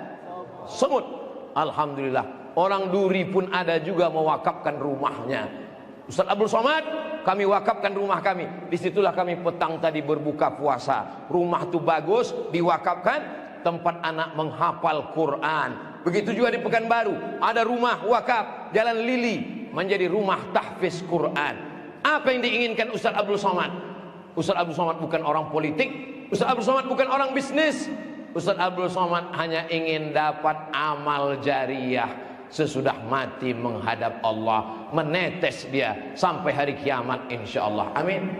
semut. Alhamdulillah. Orang Duri pun ada juga mewakafkan rumahnya. Ustaz Abdul Somad, kami wakafkan rumah kami. Disitulah kami petang tadi berbuka puasa. Rumah itu bagus, diwakafkan, tempat anak menghafal Quran. Begitu juga di Pekanbaru, ada rumah wakaf, Jalan Lili, menjadi rumah tahfiz Quran. Apa yang diinginkan Ustaz Abdul Somad? Ustaz Abdul Somad bukan orang politik, Ustaz Abdul Somad bukan orang bisnis. Ustaz Abdul Somad hanya ingin dapat amal jariah sesudah mati menghadap Allah, menetes dia sampai hari kiamat insyaallah. Amin.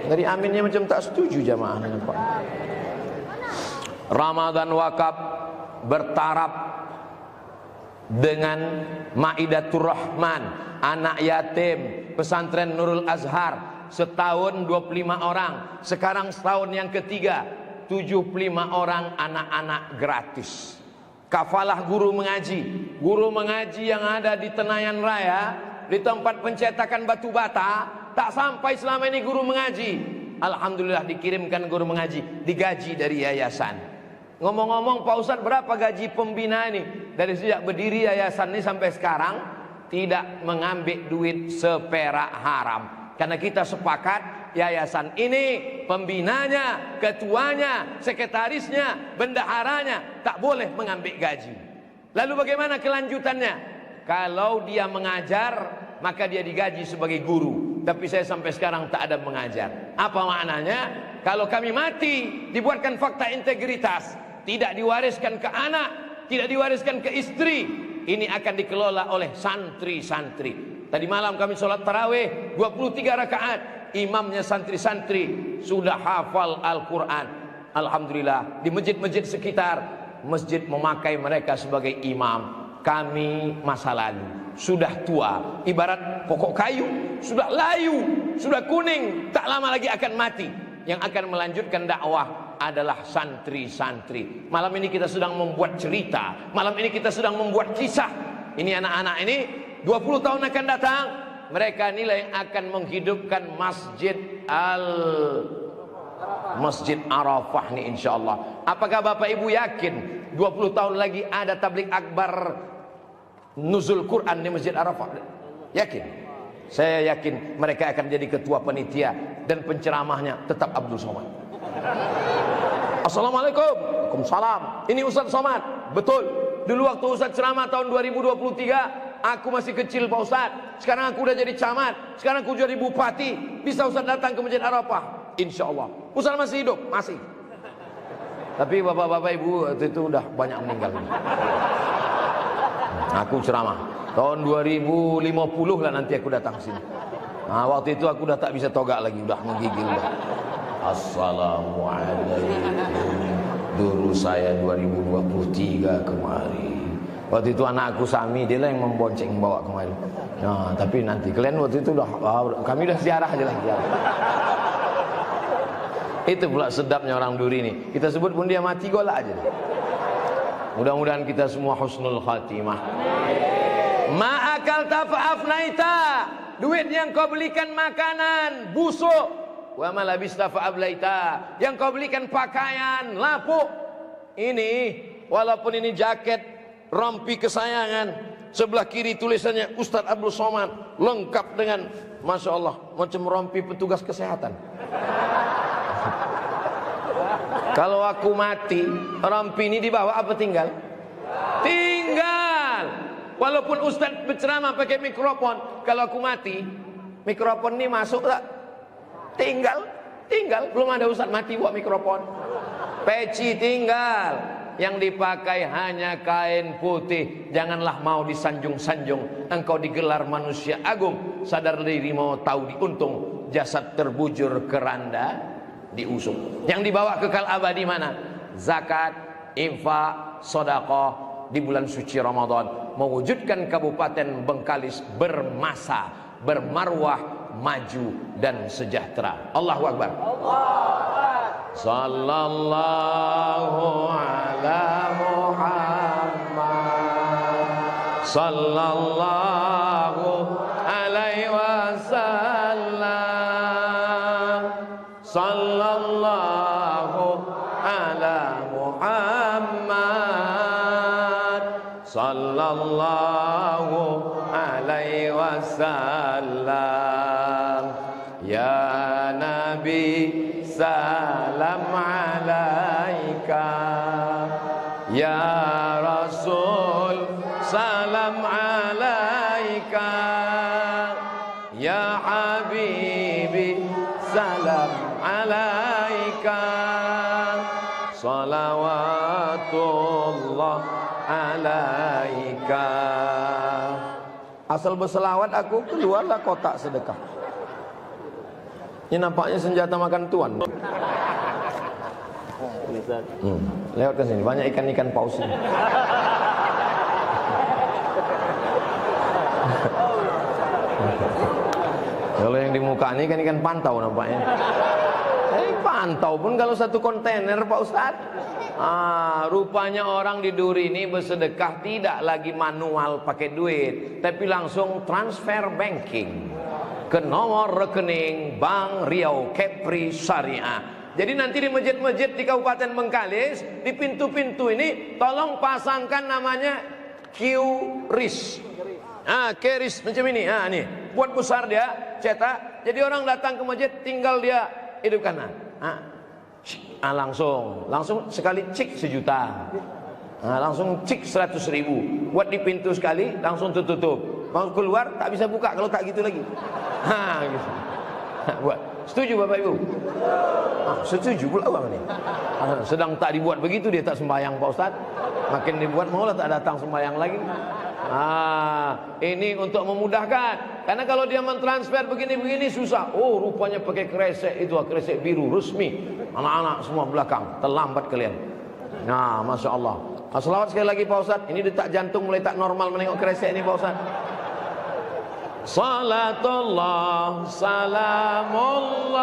Dari aminnya macam tak setuju jamaah dengan Pak. Ramadan wakaf bertaraf dengan Maidatur Rahman, anak yatim, pesantren Nurul Azhar, setahun 25 orang, sekarang setahun yang ketiga 75 orang anak-anak gratis. Kafalah guru mengaji yang ada di Tenayan Raya, di tempat pencetakan batu bata, tak sampai selama ini guru mengaji. Alhamdulillah dikirimkan guru mengaji, digaji dari yayasan. Ngomong-ngomong Pak Ustadz, berapa gaji pembina ini? Dari sejak berdiri yayasan ini sampai sekarang tidak mengambil duit seperak haram. Karena kita sepakat yayasan ini pembinanya, ketuanya, sekretarisnya, bendaharanya tak boleh mengambil gaji. Lalu bagaimana kelanjutannya? Kalau dia mengajar maka dia digaji sebagai guru. Tapi saya sampai sekarang tak ada mengajar. Apa maknanya? Kalau kami mati dibuatkan fakta integritas, tidak diwariskan ke anak, tidak diwariskan ke istri, ini akan dikelola oleh santri-santri. Tadi malam kami sholat tarawih 23 rakaat, imamnya santri-santri sudah hafal Al-Quran. Alhamdulillah, di masjid-masjid sekitar, masjid memakai mereka sebagai imam. Kami masa lalu sudah tua, ibarat pokok kayu, sudah layu, sudah kuning, tak lama lagi akan mati. Yang akan melanjutkan dakwah adalah santri-santri. Malam ini kita sedang membuat cerita, malam ini kita sedang membuat kisah. Ini anak-anak ini 20 tahun akan datang, mereka inilah yang akan menghidupkan Masjid Arafah ini insyaallah. Apakah Bapak Ibu yakin 20 tahun lagi ada tabligh akbar nuzul Quran di Masjid Arafah? Yakin? Saya yakin mereka akan jadi ketua panitia dan penceramahnya tetap Abdul Somad. Assalamualaikum. Waalaikumsalam. Ini Ustaz Somad. Betul. Dulu waktu Ustaz ceramah tahun 2023, aku masih kecil Pak Ustaz. Sekarang aku udah jadi camat, sekarang aku jadi bupati. Bisa Ustaz datang ke Masjid Arafah? Insyaallah. Ustaz masih hidup? Masih. Tapi bapak-bapak ibu itu udah banyak meninggal. Aku ceramah tahun 2050 lah nanti aku datang sini. Nah, waktu itu aku udah tak bisa togak lagi, udah menggigil. Assalamualaikum. Dulu saya 2023 kemari. Waktu itu anak aku Sami, dia lah yang membonceng bawa kemari. Nah, tapi nanti kalian waktu itu kami udah ziarah aja lah. Itu pula sedapnya orang Duri ini. Kita sebut pun dia mati golak aja. Mudah-mudahan kita semua husnul khatimah. Ma'akal tafa'afnaita. Duit yang kau belikan makanan busuk. Wa malabista fa'ablaita. Yang kau belikan pakaian lapuk. Ini walaupun ini jaket rompi kesayangan, sebelah kiri tulisannya Ustadz Abdul Somad, lengkap dengan Masya Allah macam rompi petugas kesehatan. Kalau aku mati, rompi ini dibawa apa tinggal? Tinggal. Walaupun Ustadz berceramah pakai mikrofon, kalau aku mati, mikrofon ini masuk tak? Tinggal. Belum ada Ustadz mati buat mikrofon. Peci tinggal. Yang dipakai hanya kain putih. Janganlah mau disanjung-sanjung. Engkau digelar manusia agung. Sadar diri mau tahu diuntung. Jasad terbujur keranda diusung. Yang dibawa kekal abadi mana? Zakat, infak, sedekah di bulan suci Ramadan, mewujudkan Kabupaten Bengkalis bermasa, bermarwah, maju dan sejahtera. Allahu Akbar. Sallallahu ala Muhammad, sallallahu alaihi wasallam, sallallahu ala Muhammad, sallallahu alaihi wasallam. Ya Nabi salam alaika, ya Rasul salam alaika, ya Habibi salam alaika, salawatullah alaika. Asal berselawat aku keluarlah kotak sedekah. Ini nampaknya senjata makan tuan. Lewat ke sini, banyak ikan-ikan paus ini. Kalau yang di muka ini kan ikan pantau nampaknya. Pantau pun kalau satu kontainer Pak Ustadz. Rupanya orang di Duri ini bersedekah tidak lagi manual pakai duit, tapi langsung transfer banking ke nomor rekening Bank Riau Kepri Syariah. Jadi nanti di masjid-masjid di Kabupaten Bengkalis, di pintu-pintu ini tolong pasangkan namanya QRIS. QRIS macam ini. Nih, buat besar dia, cetak. Jadi orang datang ke masjid tinggal dia hidupkan. Langsung sekali cik 1 juta. Langsung cik 100.000. Buat di pintu sekali, langsung tutup. Mau keluar tak bisa buka kalau tak gitu lagi. Gitu. Buat. Setuju Bapak Ibu? Setuju pula bang ini. Sedang tak dibuat begitu dia tak sembahyang Pak Ustaz. Makin dibuat maulah tak datang sembahyang lagi. Ini untuk memudahkan. Karena kalau dia mentransfer begini-begini susah. Oh rupanya pakai kresek itu, kresek biru resmi. Anak-anak semua belakang, terlambat kalian. Masya Allah. Selawat sekali lagi Pak Ustaz. Ini detak jantung mulai tak normal menengok kresek ini Pak Ustaz. Salatullah salamullah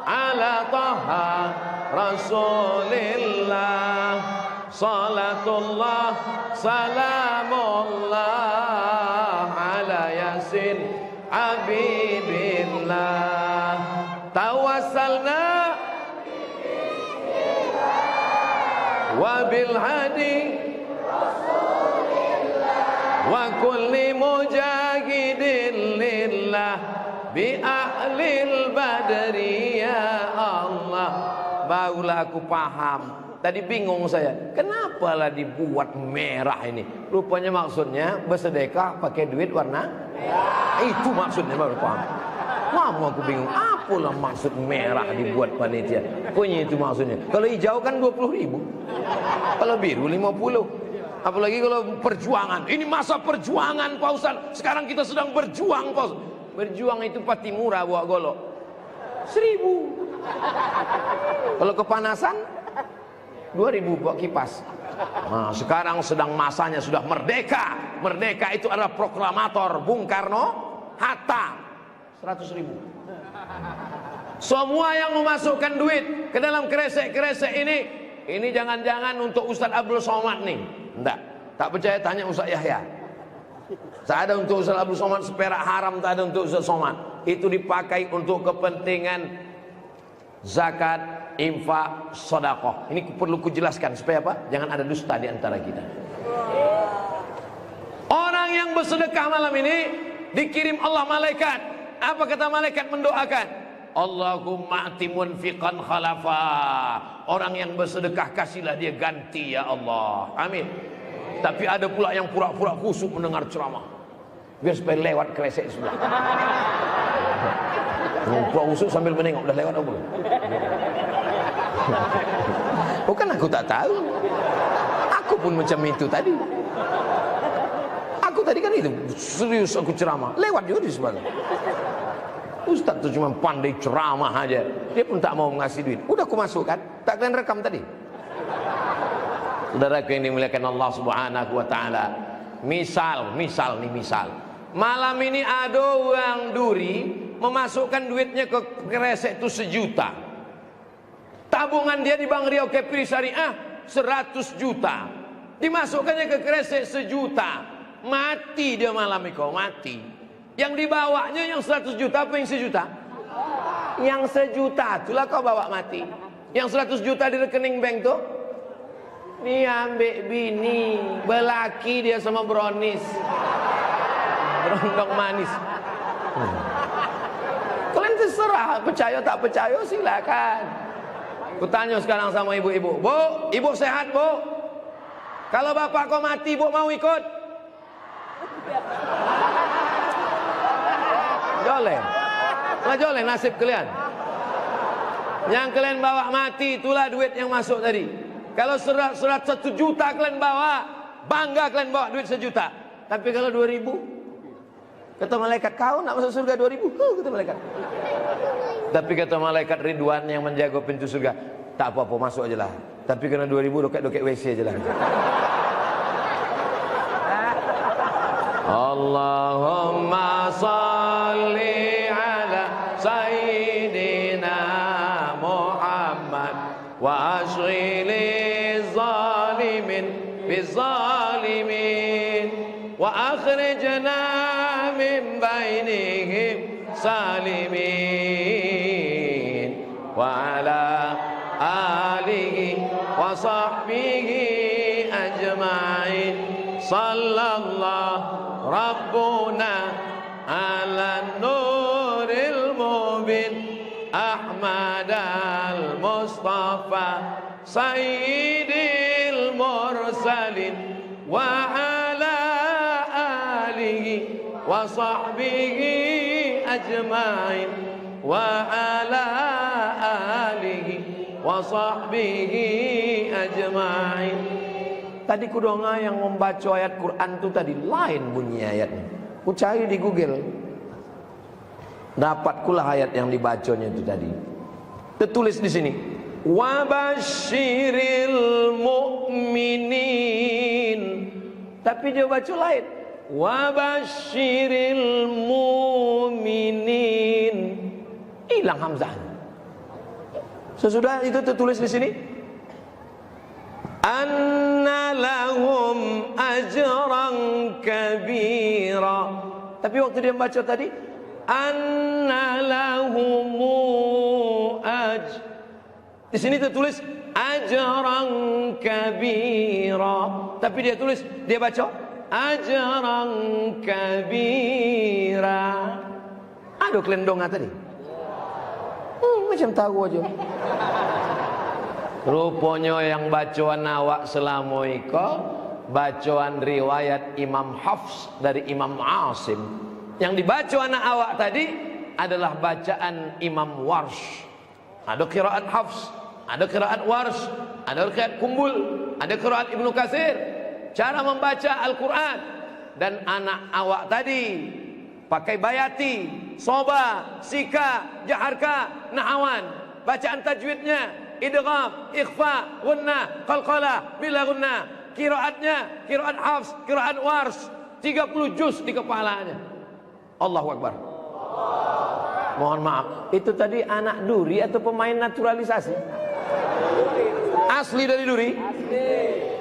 ala taha rasulillah. Salatullah salamullah ala yasin habibillah. Tawassalna wa bil hadi wa kulli mujahidin lillah bi ahlil badri ya Allah. Barulah aku paham. Tadi bingung saya, kenapa lah dibuat merah ini? Rupanya maksudnya bersedekah pakai duit warna merah. Itu maksudnya, baru paham. Lama aku bingung, apalah maksud merah dibuat panitia? Punya itu maksudnya. Kalau hijau kan 20.000, kalau biru 50. Apalagi kalau perjuangan. Ini masa perjuangan Pak Ustaz. Sekarang kita sedang berjuang Pak Ustaz. Berjuang itu pati murah buat golok 1.000. Kalau kepanasan 2000 buat kipas. Nah, sekarang sedang masanya sudah merdeka. Merdeka itu adalah proklamator Bung Karno, Hatta. 100.000. Semua yang memasukkan duit ke dalam kresek-kresek ini jangan-jangan untuk Ustadz Abdul Somad nih. Enggak. Tak percaya tanya Ustadz Yahya. Tak ada untuk Ustadz Abdul Somad seperak haram, tak ada untuk Ustadz Somad. Itu dipakai untuk kepentingan zakat, infak, sedekah. Ini perlu kujelaskan supaya apa? Jangan ada dusta di antara kita. Orang yang bersedekah malam ini dikirim Allah malaikat. Apa kata malaikat mendoakan? Allahumma ati munfiqan khalafa. Orang yang bersedekah kasihlah dia ganti ya Allah. Amin. Tapi ada pula yang pura-pura khusyuk mendengar ceramah, biar supaya lewat kresek sebelah. Pura khusyuk sambil menengok, udah lewat apa? Bukan aku tak tahu. Aku pun macam itu tadi. Aku tadi kan itu serius aku ceramah, lewat juga di sebelah. Ustaz tu cuma pandai ceramah aja, dia pun tak mau ngasih duit. Udah aku masukkan, tak kalian rekam tadi. Saudaraku yang dimuliakan Allah Subhanahu wa taala. Misal. Malam ini ada orang duri memasukkan duitnya ke kresek itu 1 juta. Tabungan dia di Bank Riau Kepri Syariah 100 juta. Dimasukkannya ke kresek 1 juta. Mati dia malam itu, mati. Yang dibawanya yang 100 juta apa yang 1 juta? Yang 1 juta itulah kau bawa mati. Yang 100 juta di rekening bank tuh dia ambil bini, belaki dia sama bronis, berondong manis. Kalian terserah, percaya tak percaya silakan. Kutanya sekarang sama ibu-ibu, Bu, ibu sehat Bu? Kalau bapak kau mati, Bu mau ikut? Joleh, nggak joleh nasib kalian. Yang kalian bawa mati itulah duit yang masuk tadi. Kalau surat 1 juta kalian bawa, bangga kalian bawa duit 1 juta. Tapi kalau 2.000, kata malaikat, kau nak masuk surga 2.000? Kata malaikat. Tapi kata malaikat Ridwan yang menjaga pintu surga, tak apa-apa masuk aja lah. Tapi kena 2.000 doket-doket WC aja lah. Allahumma salli ala Sayyidina Muhammad wa ashghili zalimin bizalimin wa akhrijna min bainihim salimin wa ala alihi wa sahbihi ajma'in sallallahu Rabbuna ala nuril mubin Ahmad al-Mustafa Sayyidil Mursalin wa ala alihi wa sahbihi ajma'in wa ala alihi wa sahbihi ajma'in. Tadi kudonga yang membaca ayat Quran itu tadi lain bunyi ayatnya. Ku cari di Google, dapat pula ayat yang dibacanya itu tadi. Tertulis di sini, wabashiril mu'minin. Tapi dia baca lain, wabashiril mu'minin. Hilang hamzah. Sesudah itu tertulis di sini, anna lahum ajran kabira. Tapi waktu dia baca tadi, anna lahum di sini tertulis ajran kabira. Tapi dia tulis, dia baca ajran kabira. Aduh kelendongan tadi. Macam tahu aja. Rupanya yang bacaan awak selama iko bacaan riwayat Imam Hafs dari Imam Asim. Yang dibaca anak awak tadi adalah bacaan Imam Warsh. Ada qiraat Hafs, ada qiraat Warsh, ada qiraat Kumbul, ada qiraat Ibnu Katsir. Cara membaca Al-Quran. Dan anak awak tadi pakai bayati, soba, sika, jaharka, nahawan. bacaan tajwidnya, idgham, ikhfa, gunnah, qalqalah, bila gunnah, qiraatnya, qiraat Hafs, qiraat Wars, 30 juz di kepalanya. Allahu Akbar. Mohon maaf, itu tadi anak duri atau pemain naturalisasi? Asli dari duri?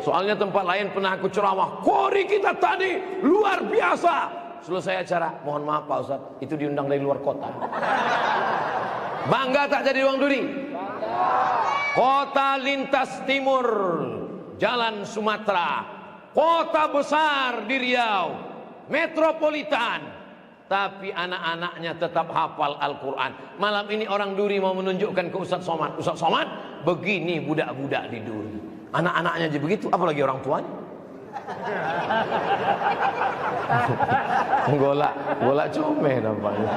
Soalnya tempat lain pernah aku ceramah, qori kita tadi luar biasa. Selesai acara, mohon maaf Pak Ustaz, itu diundang dari luar kota. Bangga tak jadi orang duri? Kota lintas timur, Jalan Sumatera, kota besar di Riau, metropolitan. Tapi anak-anaknya tetap hafal Al-Quran. Malam ini orang duri mau menunjukkan ke Ustaz Somad. Ustaz Somad, begini budak-budak di duri. Anak-anaknya aja begitu, apalagi orang tuanya. Golak comeh nampaknya.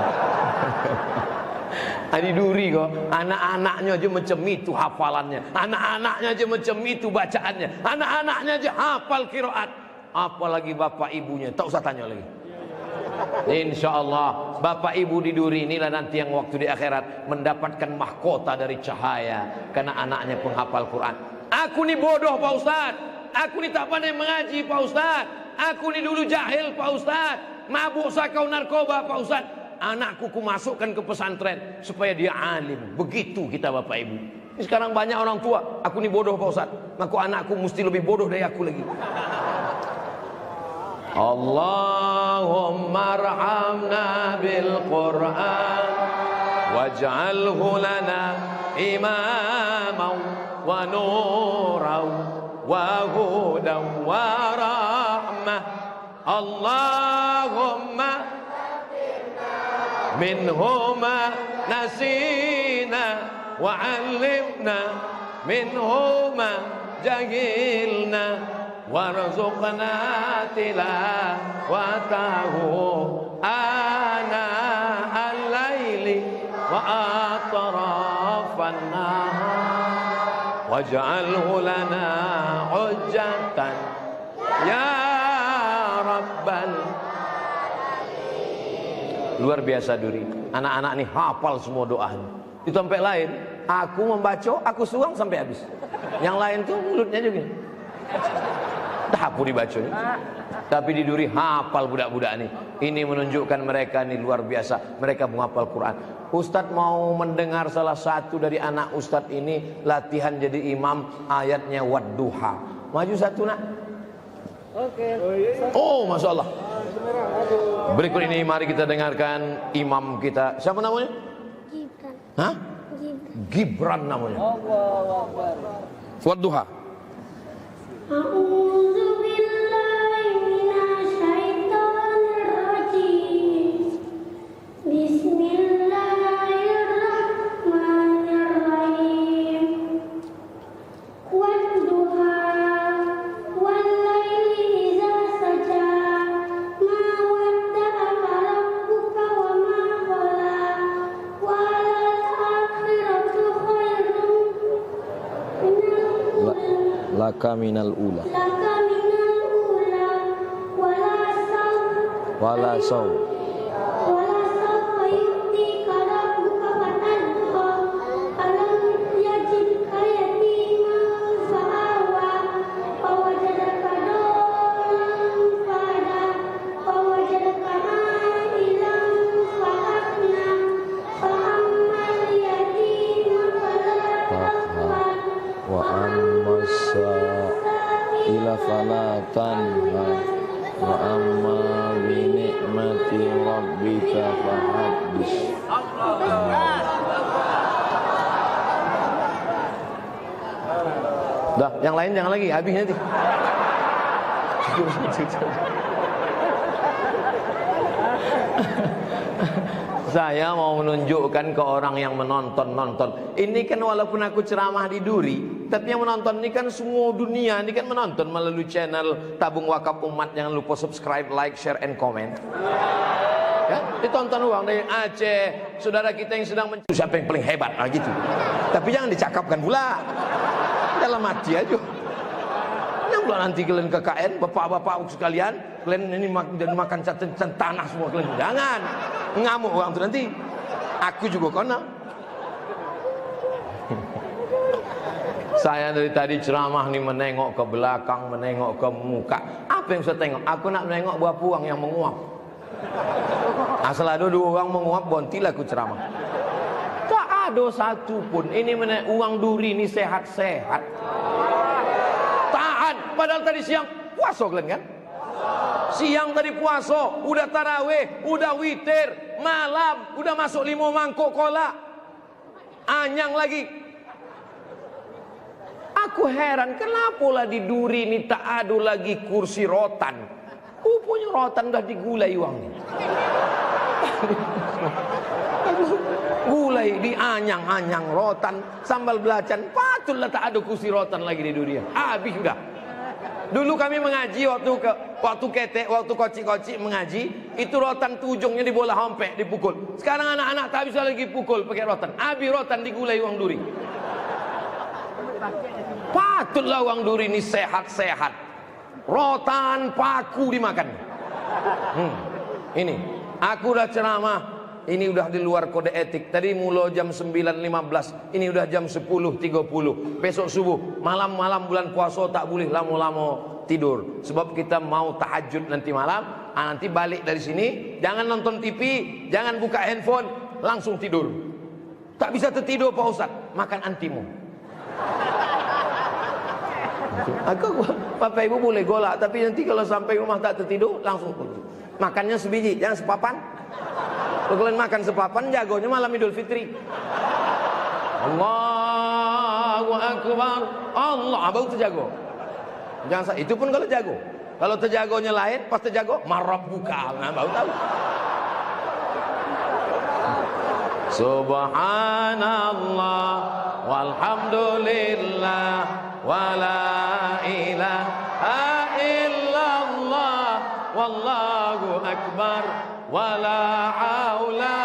Di duri kok, anak-anaknya aja macam itu hafalannya. Anak-anaknya aja macam itu bacaannya. Anak-anaknya aja hafal qiraat. Apalagi bapak ibunya, tak usah tanya lagi. Insya Allah bapak ibu di duri inilah nanti yang waktu di akhirat mendapatkan mahkota dari cahaya karena anaknya penghafal Quran. Aku ni bodoh Pak Ustaz, aku ni tak pandai mengaji Pak Ustaz, aku ni dulu jahil Pak Ustaz, mabuk sakau narkoba Pak Ustaz. Anakku ku masukkan ke pesantren supaya dia alim. Begitu kita bapak ibu. Sekarang banyak orang tua, aku ni bodoh Pak Ustaz, maka anakku mesti lebih bodoh dari aku lagi. Allahumma arhamna bil Qur'an waj'alhu lana imaman wa nuran wa hudan wa rahmah. Allahumma minhuma nasina wa 'allimna minhuma jahilna warzuqna tilawatahu ana al-laili wa atrafan nahar waj'alhu lana hujjatan ya rabbal. Luar biasa duri. Anak-anak nih hafal semua doanya. Di tempat lain aku membaca, aku suang sampai habis. Yang lain tuh mulutnya juga dapur dibacanya. Tapi di duri hafal budak-budak nih. Ini menunjukkan mereka nih luar biasa. Mereka menghafal Quran. Ustadz mau mendengar salah satu dari anak Ustadz ini latihan jadi imam, ayatnya wadduha. Maju satu nak. Oke. Oh masya Allah. Berikut ini mari kita dengarkan imam kita. Siapa namanya? Gibran. Hah? Gibran namanya. Wadduha. A'udzu billahi minasyaitonir rajim. Bismillahirrahmanirrahim. Wadduha wal laili idza saja ma wadda'aka rabbuka wa ma qala wal akhiratu khairun laka minal ula wala saw yu'tika rabbuka fatadha alam yajidka yatiman fa'awa fawajadaka dhallan fahada fawajadaka 'ailan fa'agna fa'ammal yatima fala taqhar wa ammas ila fala tanha wa amma bi ni'mati rabbika fahaddits. Dah, yang lain jangan lagi, habis nanti. Saya mau menunjukkan ke orang yang menonton. Ini kan walaupun aku ceramah di duri, tapi yang menonton ini kan semua dunia. Ini kan menonton melalui channel Tabung Wakaf Umat. Jangan lupa subscribe, like, share, and comment. Ya, ditonton uang dari Aceh, saudara kita yang sedang mencari siapa yang paling hebat, gitu. Tapi jangan dicakapkan pula. Dalam hati aja. Yang pula nanti kalian ke KN, bapak-bapak sekalian, kalian ini makan catatan tanah semua kalian. Jangan. Ngamuk orang itu nanti. Aku juga kena. Saya dari tadi ceramah nih menengok ke belakang, menengok ke muka. Apa yang saya tengok? Aku nak menengok buah puang yang menguap. Asal ada 2 orang menguap, bontilah aku ceramah. Tak ada satu pun. Ini uang duri ini sehat-sehat. Tahan. Padahal tadi siang puasa kalian kan? Siang tadi puasa, udah tarawih, udah witir, malam udah masuk 5 mangkok kolak. Anyang lagi. Aku heran, kenapa lah di duri ini tak ada lagi kursi rotan? Punya rotan udah digulai uangnya. Gulai di anyang rotan, sambal belacan, patutlah tak ada kursi rotan lagi di duri. Habis udah. Dulu kami mengaji waktu ketek, waktu kocik-kocik mengaji, itu rotan ujungnya di bola hompek dipukul. Sekarang anak-anak tak bisa lagi pukul pakai rotan. Habis rotan digulai uang duri. Patutlah uang duri ini sehat-sehat. Rotan paku dimakan. Ini aku udah ceramah. Ini udah di luar kode etik. Tadi mulai jam 9.15. Ini udah jam 10.30. Besok subuh, malam-malam bulan puasa tak boleh lama-lama tidur. Sebab kita mau tahajud nanti malam. Nanti balik dari sini, jangan nonton TV, jangan buka handphone, langsung tidur. Tak bisa tertidur Pak Ustaz, makan antimu. Bapak Ibu boleh golak, tapi nanti kalau sampai rumah tak tertidur, langsung makannya sebiji, jangan sepapan. Kalau kalian makan sepapan, jagonya malam Idul Fitri. Allahu Akbar. Allah, abang terjago. Jangan itu pun kalau jago. Kalau terjagonya lain, pas terjago marab buka. Nah, baru tahu. Subhanallah walhamdulillah wala ilaha illallah wallahu akbar wala haula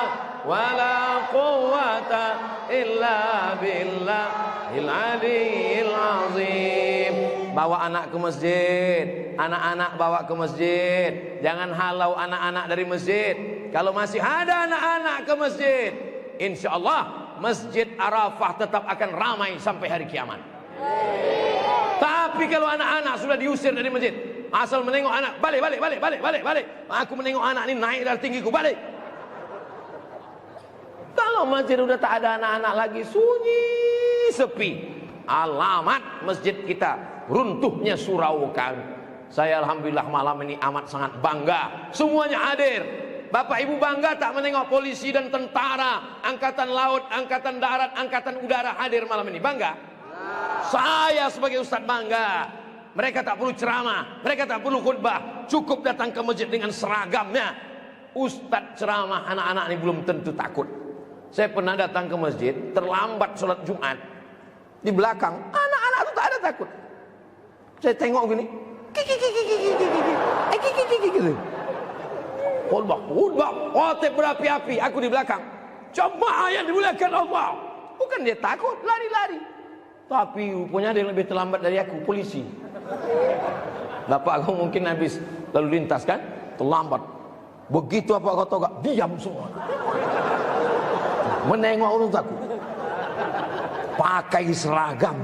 wala quwwata illa billahil aliyyil azim. Bawa anak ke masjid, anak-anak bawa ke masjid. Jangan halau anak-anak dari masjid. Kalau masih ada anak-anak ke masjid, insya Allah Masjid Arafah tetap akan ramai sampai hari kiamat. Tapi kalau anak-anak sudah diusir dari masjid, asal menengok anak, balik. Aku menengok anak ini naik dari tinggiku, balik. Kalau masjid udah tak ada anak-anak lagi, sunyi, sepi. Alamat masjid kita runtuhnya surau kami. Saya alhamdulillah malam ini amat sangat bangga, semuanya hadir. Bapak Ibu bangga tak menengok polisi dan tentara, angkatan laut, angkatan darat, angkatan udara hadir malam ini? Bangga? Saya sebagai ustaz bangga. Mereka tak perlu ceramah, mereka tak perlu khutbah, cukup datang ke masjid dengan seragamnya. Ustaz ceramah, anak-anak ini belum tentu takut. Saya pernah datang ke masjid, terlambat sholat Jumat. Di belakang, anak-anak itu tak ada takut. Saya tengok gini, khutbah, khotib berapi-api, aku di belakang. Jemaah yang dimuliakan Allah. Bukan dia takut, lari-lari. Tapi rupanya ada yang lebih terlambat dari aku, polisi. Bapak aku mungkin habis lalu lintas kan, terlambat. Begitu apa kata gak, diam semua. Menengok urut aku. Pakai seragam,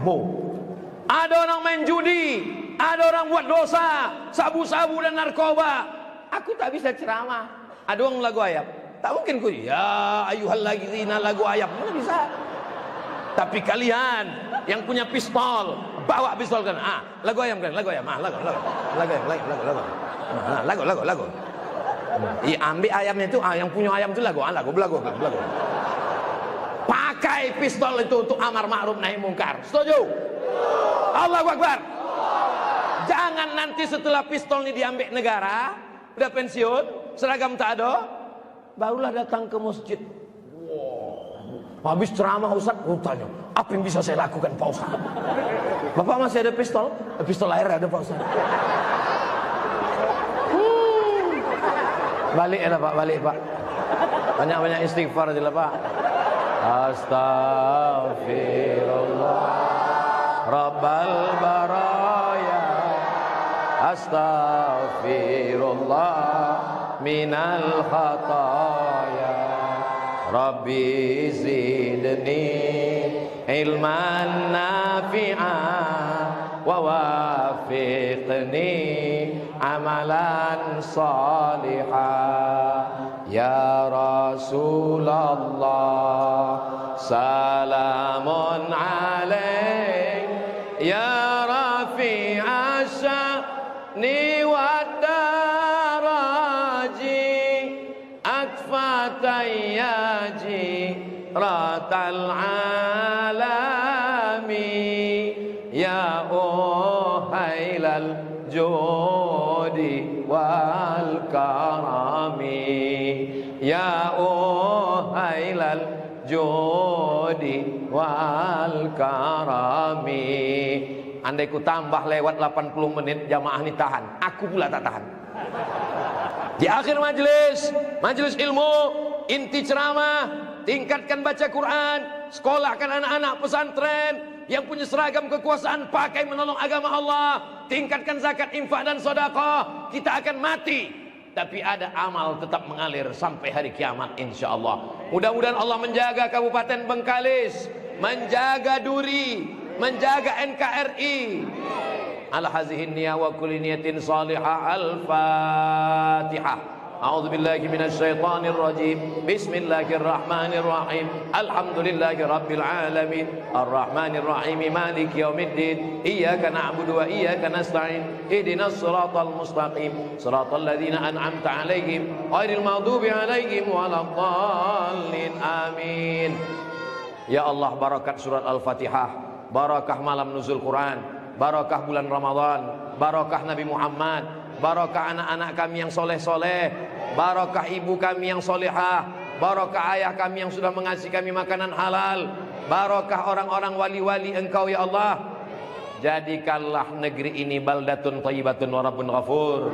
ada orang main judi, ada orang buat dosa, sabu-sabu dan narkoba. Aku tak bisa ceramah. Ada orang lagu ayam, tak mungkin ku ya ayyuhalladzina lagu ayam, mana bisa. Tapi kalian yang punya pistol, bawa pistol kan, lagu ayam kan, lagu ayam, lagu. Ambil ayamnya itu, yang punya ayam itu lagu. Pakai pistol itu untuk amar ma'ruf nahi mungkar. Setuju? Allahu Akbar. Jangan nanti setelah pistol ini diambil negara, udah pensiun, seragam tak ada, barulah datang ke masjid. Habis ceramah Ustaz, tanya, apa yang bisa saya lakukan Pak Ustaz? Bapak masih ada pistol? Pistol air ada Pak Ustaz. Balik ya Pak, balik Pak. Banyak-banyak istighfar aja lah Pak. Astaghfirullah Rabbal baraya, astaghfirullah minal khataya, Rabbi zidni ilman nafi'a wa wafiqni amalan salihah. Ya Rasulullah salamun alaik ya rafi'a sya'ni wa daraji akfatayyaji ratal alami ya uhailal judi wal karami ya uhailal judi wal karami. Andai ku tambah lewat 80 menit jamaah ini tahan, aku pula tak tahan. Di akhir majelis ilmu, inti ceramah, tingkatkan baca Quran, sekolahkan anak-anak pesantren yang punya seragam kekuasaan, pakai menolong agama Allah, tingkatkan zakat, infak dan sedekah. Kita akan mati, tapi ada amal tetap mengalir sampai hari kiamat insyaallah. Mudah-mudahan Allah menjaga Kabupaten Bengkalis, menjaga Duri, menjaga NKRI. Ala hazihin niyah wa kulli niyatin salihah. Al-Fatihah. A'udzu billahi minasy syaithanir rajim. Bismillahirrahmanirrahim. Alhamdulillahi rabbil alamin. Arrahmanir rahim. Maliki yaumiddin. Iyyaka na'budu wa iyyaka nasta'in. Ihdinas siratal mustaqim. Siratal ladzina an'amta 'alaihim ghairil maghdubi 'alaihim waladdallin. Amin. Ya Allah, barakat surat Al-Fatihah, barakah malam nuzul Quran, barakah bulan Ramadan, barakah Nabi Muhammad, barakah anak-anak kami yang soleh-soleh, barakah ibu kami yang solehah, barakah ayah kami yang sudah mengasih kami makanan halal, barakah orang-orang wali-wali Engkau ya Allah. Jadikanlah negeri ini baldatun thayyibatun wa rabbun ghafur.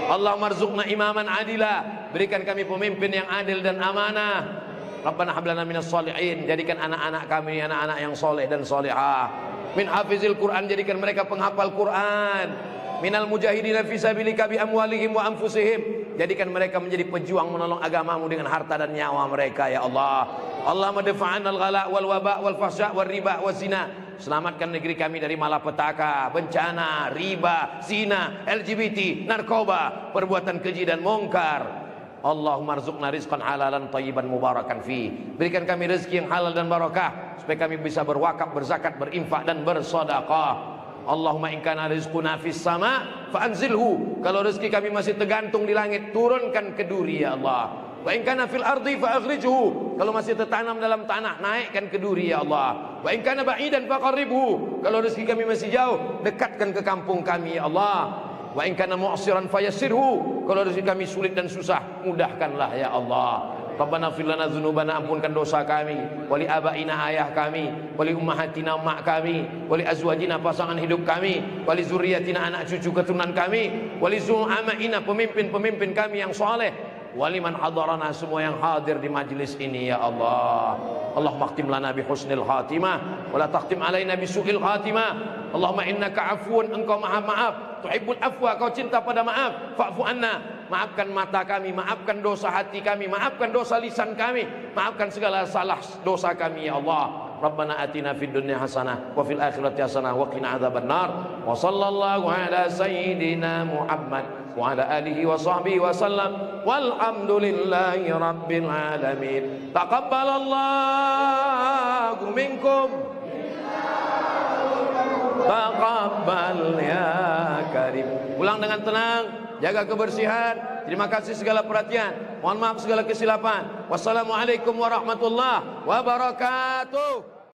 Allahumma rzuqna imaman adila, berikan kami pemimpin yang adil dan amanah. Rabbana hab lana minas shalihin, jadikan anak-anak kami anak-anak yang soleh dan solehah. Min hafizil Quran, jadikan mereka penghafal Quran. Minal mujahidina fi sabilika bi amwalihim wa anfusihim, jadikan mereka menjadi pejuang menolong agamamu dengan harta dan nyawa mereka ya Allah. Allahumma dafa'an al-ghala wal waba wal fahsya wal riba waz zina. Selamatkan negeri kami dari malapetaka, bencana, riba, zina, LGBT, narkoba, perbuatan keji dan mungkar. Allahumma rzuqna rizqan halalan thayyiban mubarakan fi. Berikan kami rezeki yang halal dan barakah supaya kami bisa berwakaf, berzakat, berinfak dan bersedekah. Allahumma in kana rizquna fis sama fa anzilhu. Kalau rezeki kami masih tergantung di langit, turunkan ke Duri ya Allah. Wa in kana fil ardi fa akhrijhu. Kalau masih tertanam dalam tanah, naikkan ke Duri ya Allah. Wa in kana ba'idan fa qarribhu. Kalau rezeki kami masih jauh, dekatkan ke kampung kami ya Allah. Wa in kana mu'siran fayassirhu. Kalau rezeki kami sulit dan susah, mudahkanlah ya Allah. Rabbana fir lana dzunubana, ampunkan dosa kami, wali abaina ayah kami, wali ummahatina mak kami, wali azwajina pasangan hidup kami, wali zurriyatina anak cucu keturunan kami, wali zu'amaina pemimpin-pemimpin kami yang saleh, wali man hadarana semua yang hadir di majlis ini ya Allah. Allahumma khtim lana bi husnil khatimah wa la takhtim alaina bi su'il khatimah. Allahumma innaka afuwun, engkau maha maaf, tuhibbul afwa, kau cinta pada maaf, fa'fu anna. Maafkan mata kami, maafkan dosa hati kami, maafkan dosa lisan kami, maafkan segala salah dosa kami ya Allah. Rabbana atina fid dunya hasanah wa fil akhirati hasanah wa qina adzabannar. Wa sallallahu ala sayyidina Muhammad wa ala alihi wa sahbihi wa sallam. Walhamdulillahi rabbil alamin. Taqabbalallahu minkum. Taqabbal ya karim. Pulang dengan tenang, jaga kebersihan. Terima kasih segala perhatian. Mohon maaf segala kesilapan. Wassalamualaikum warahmatullahi wabarakatuh.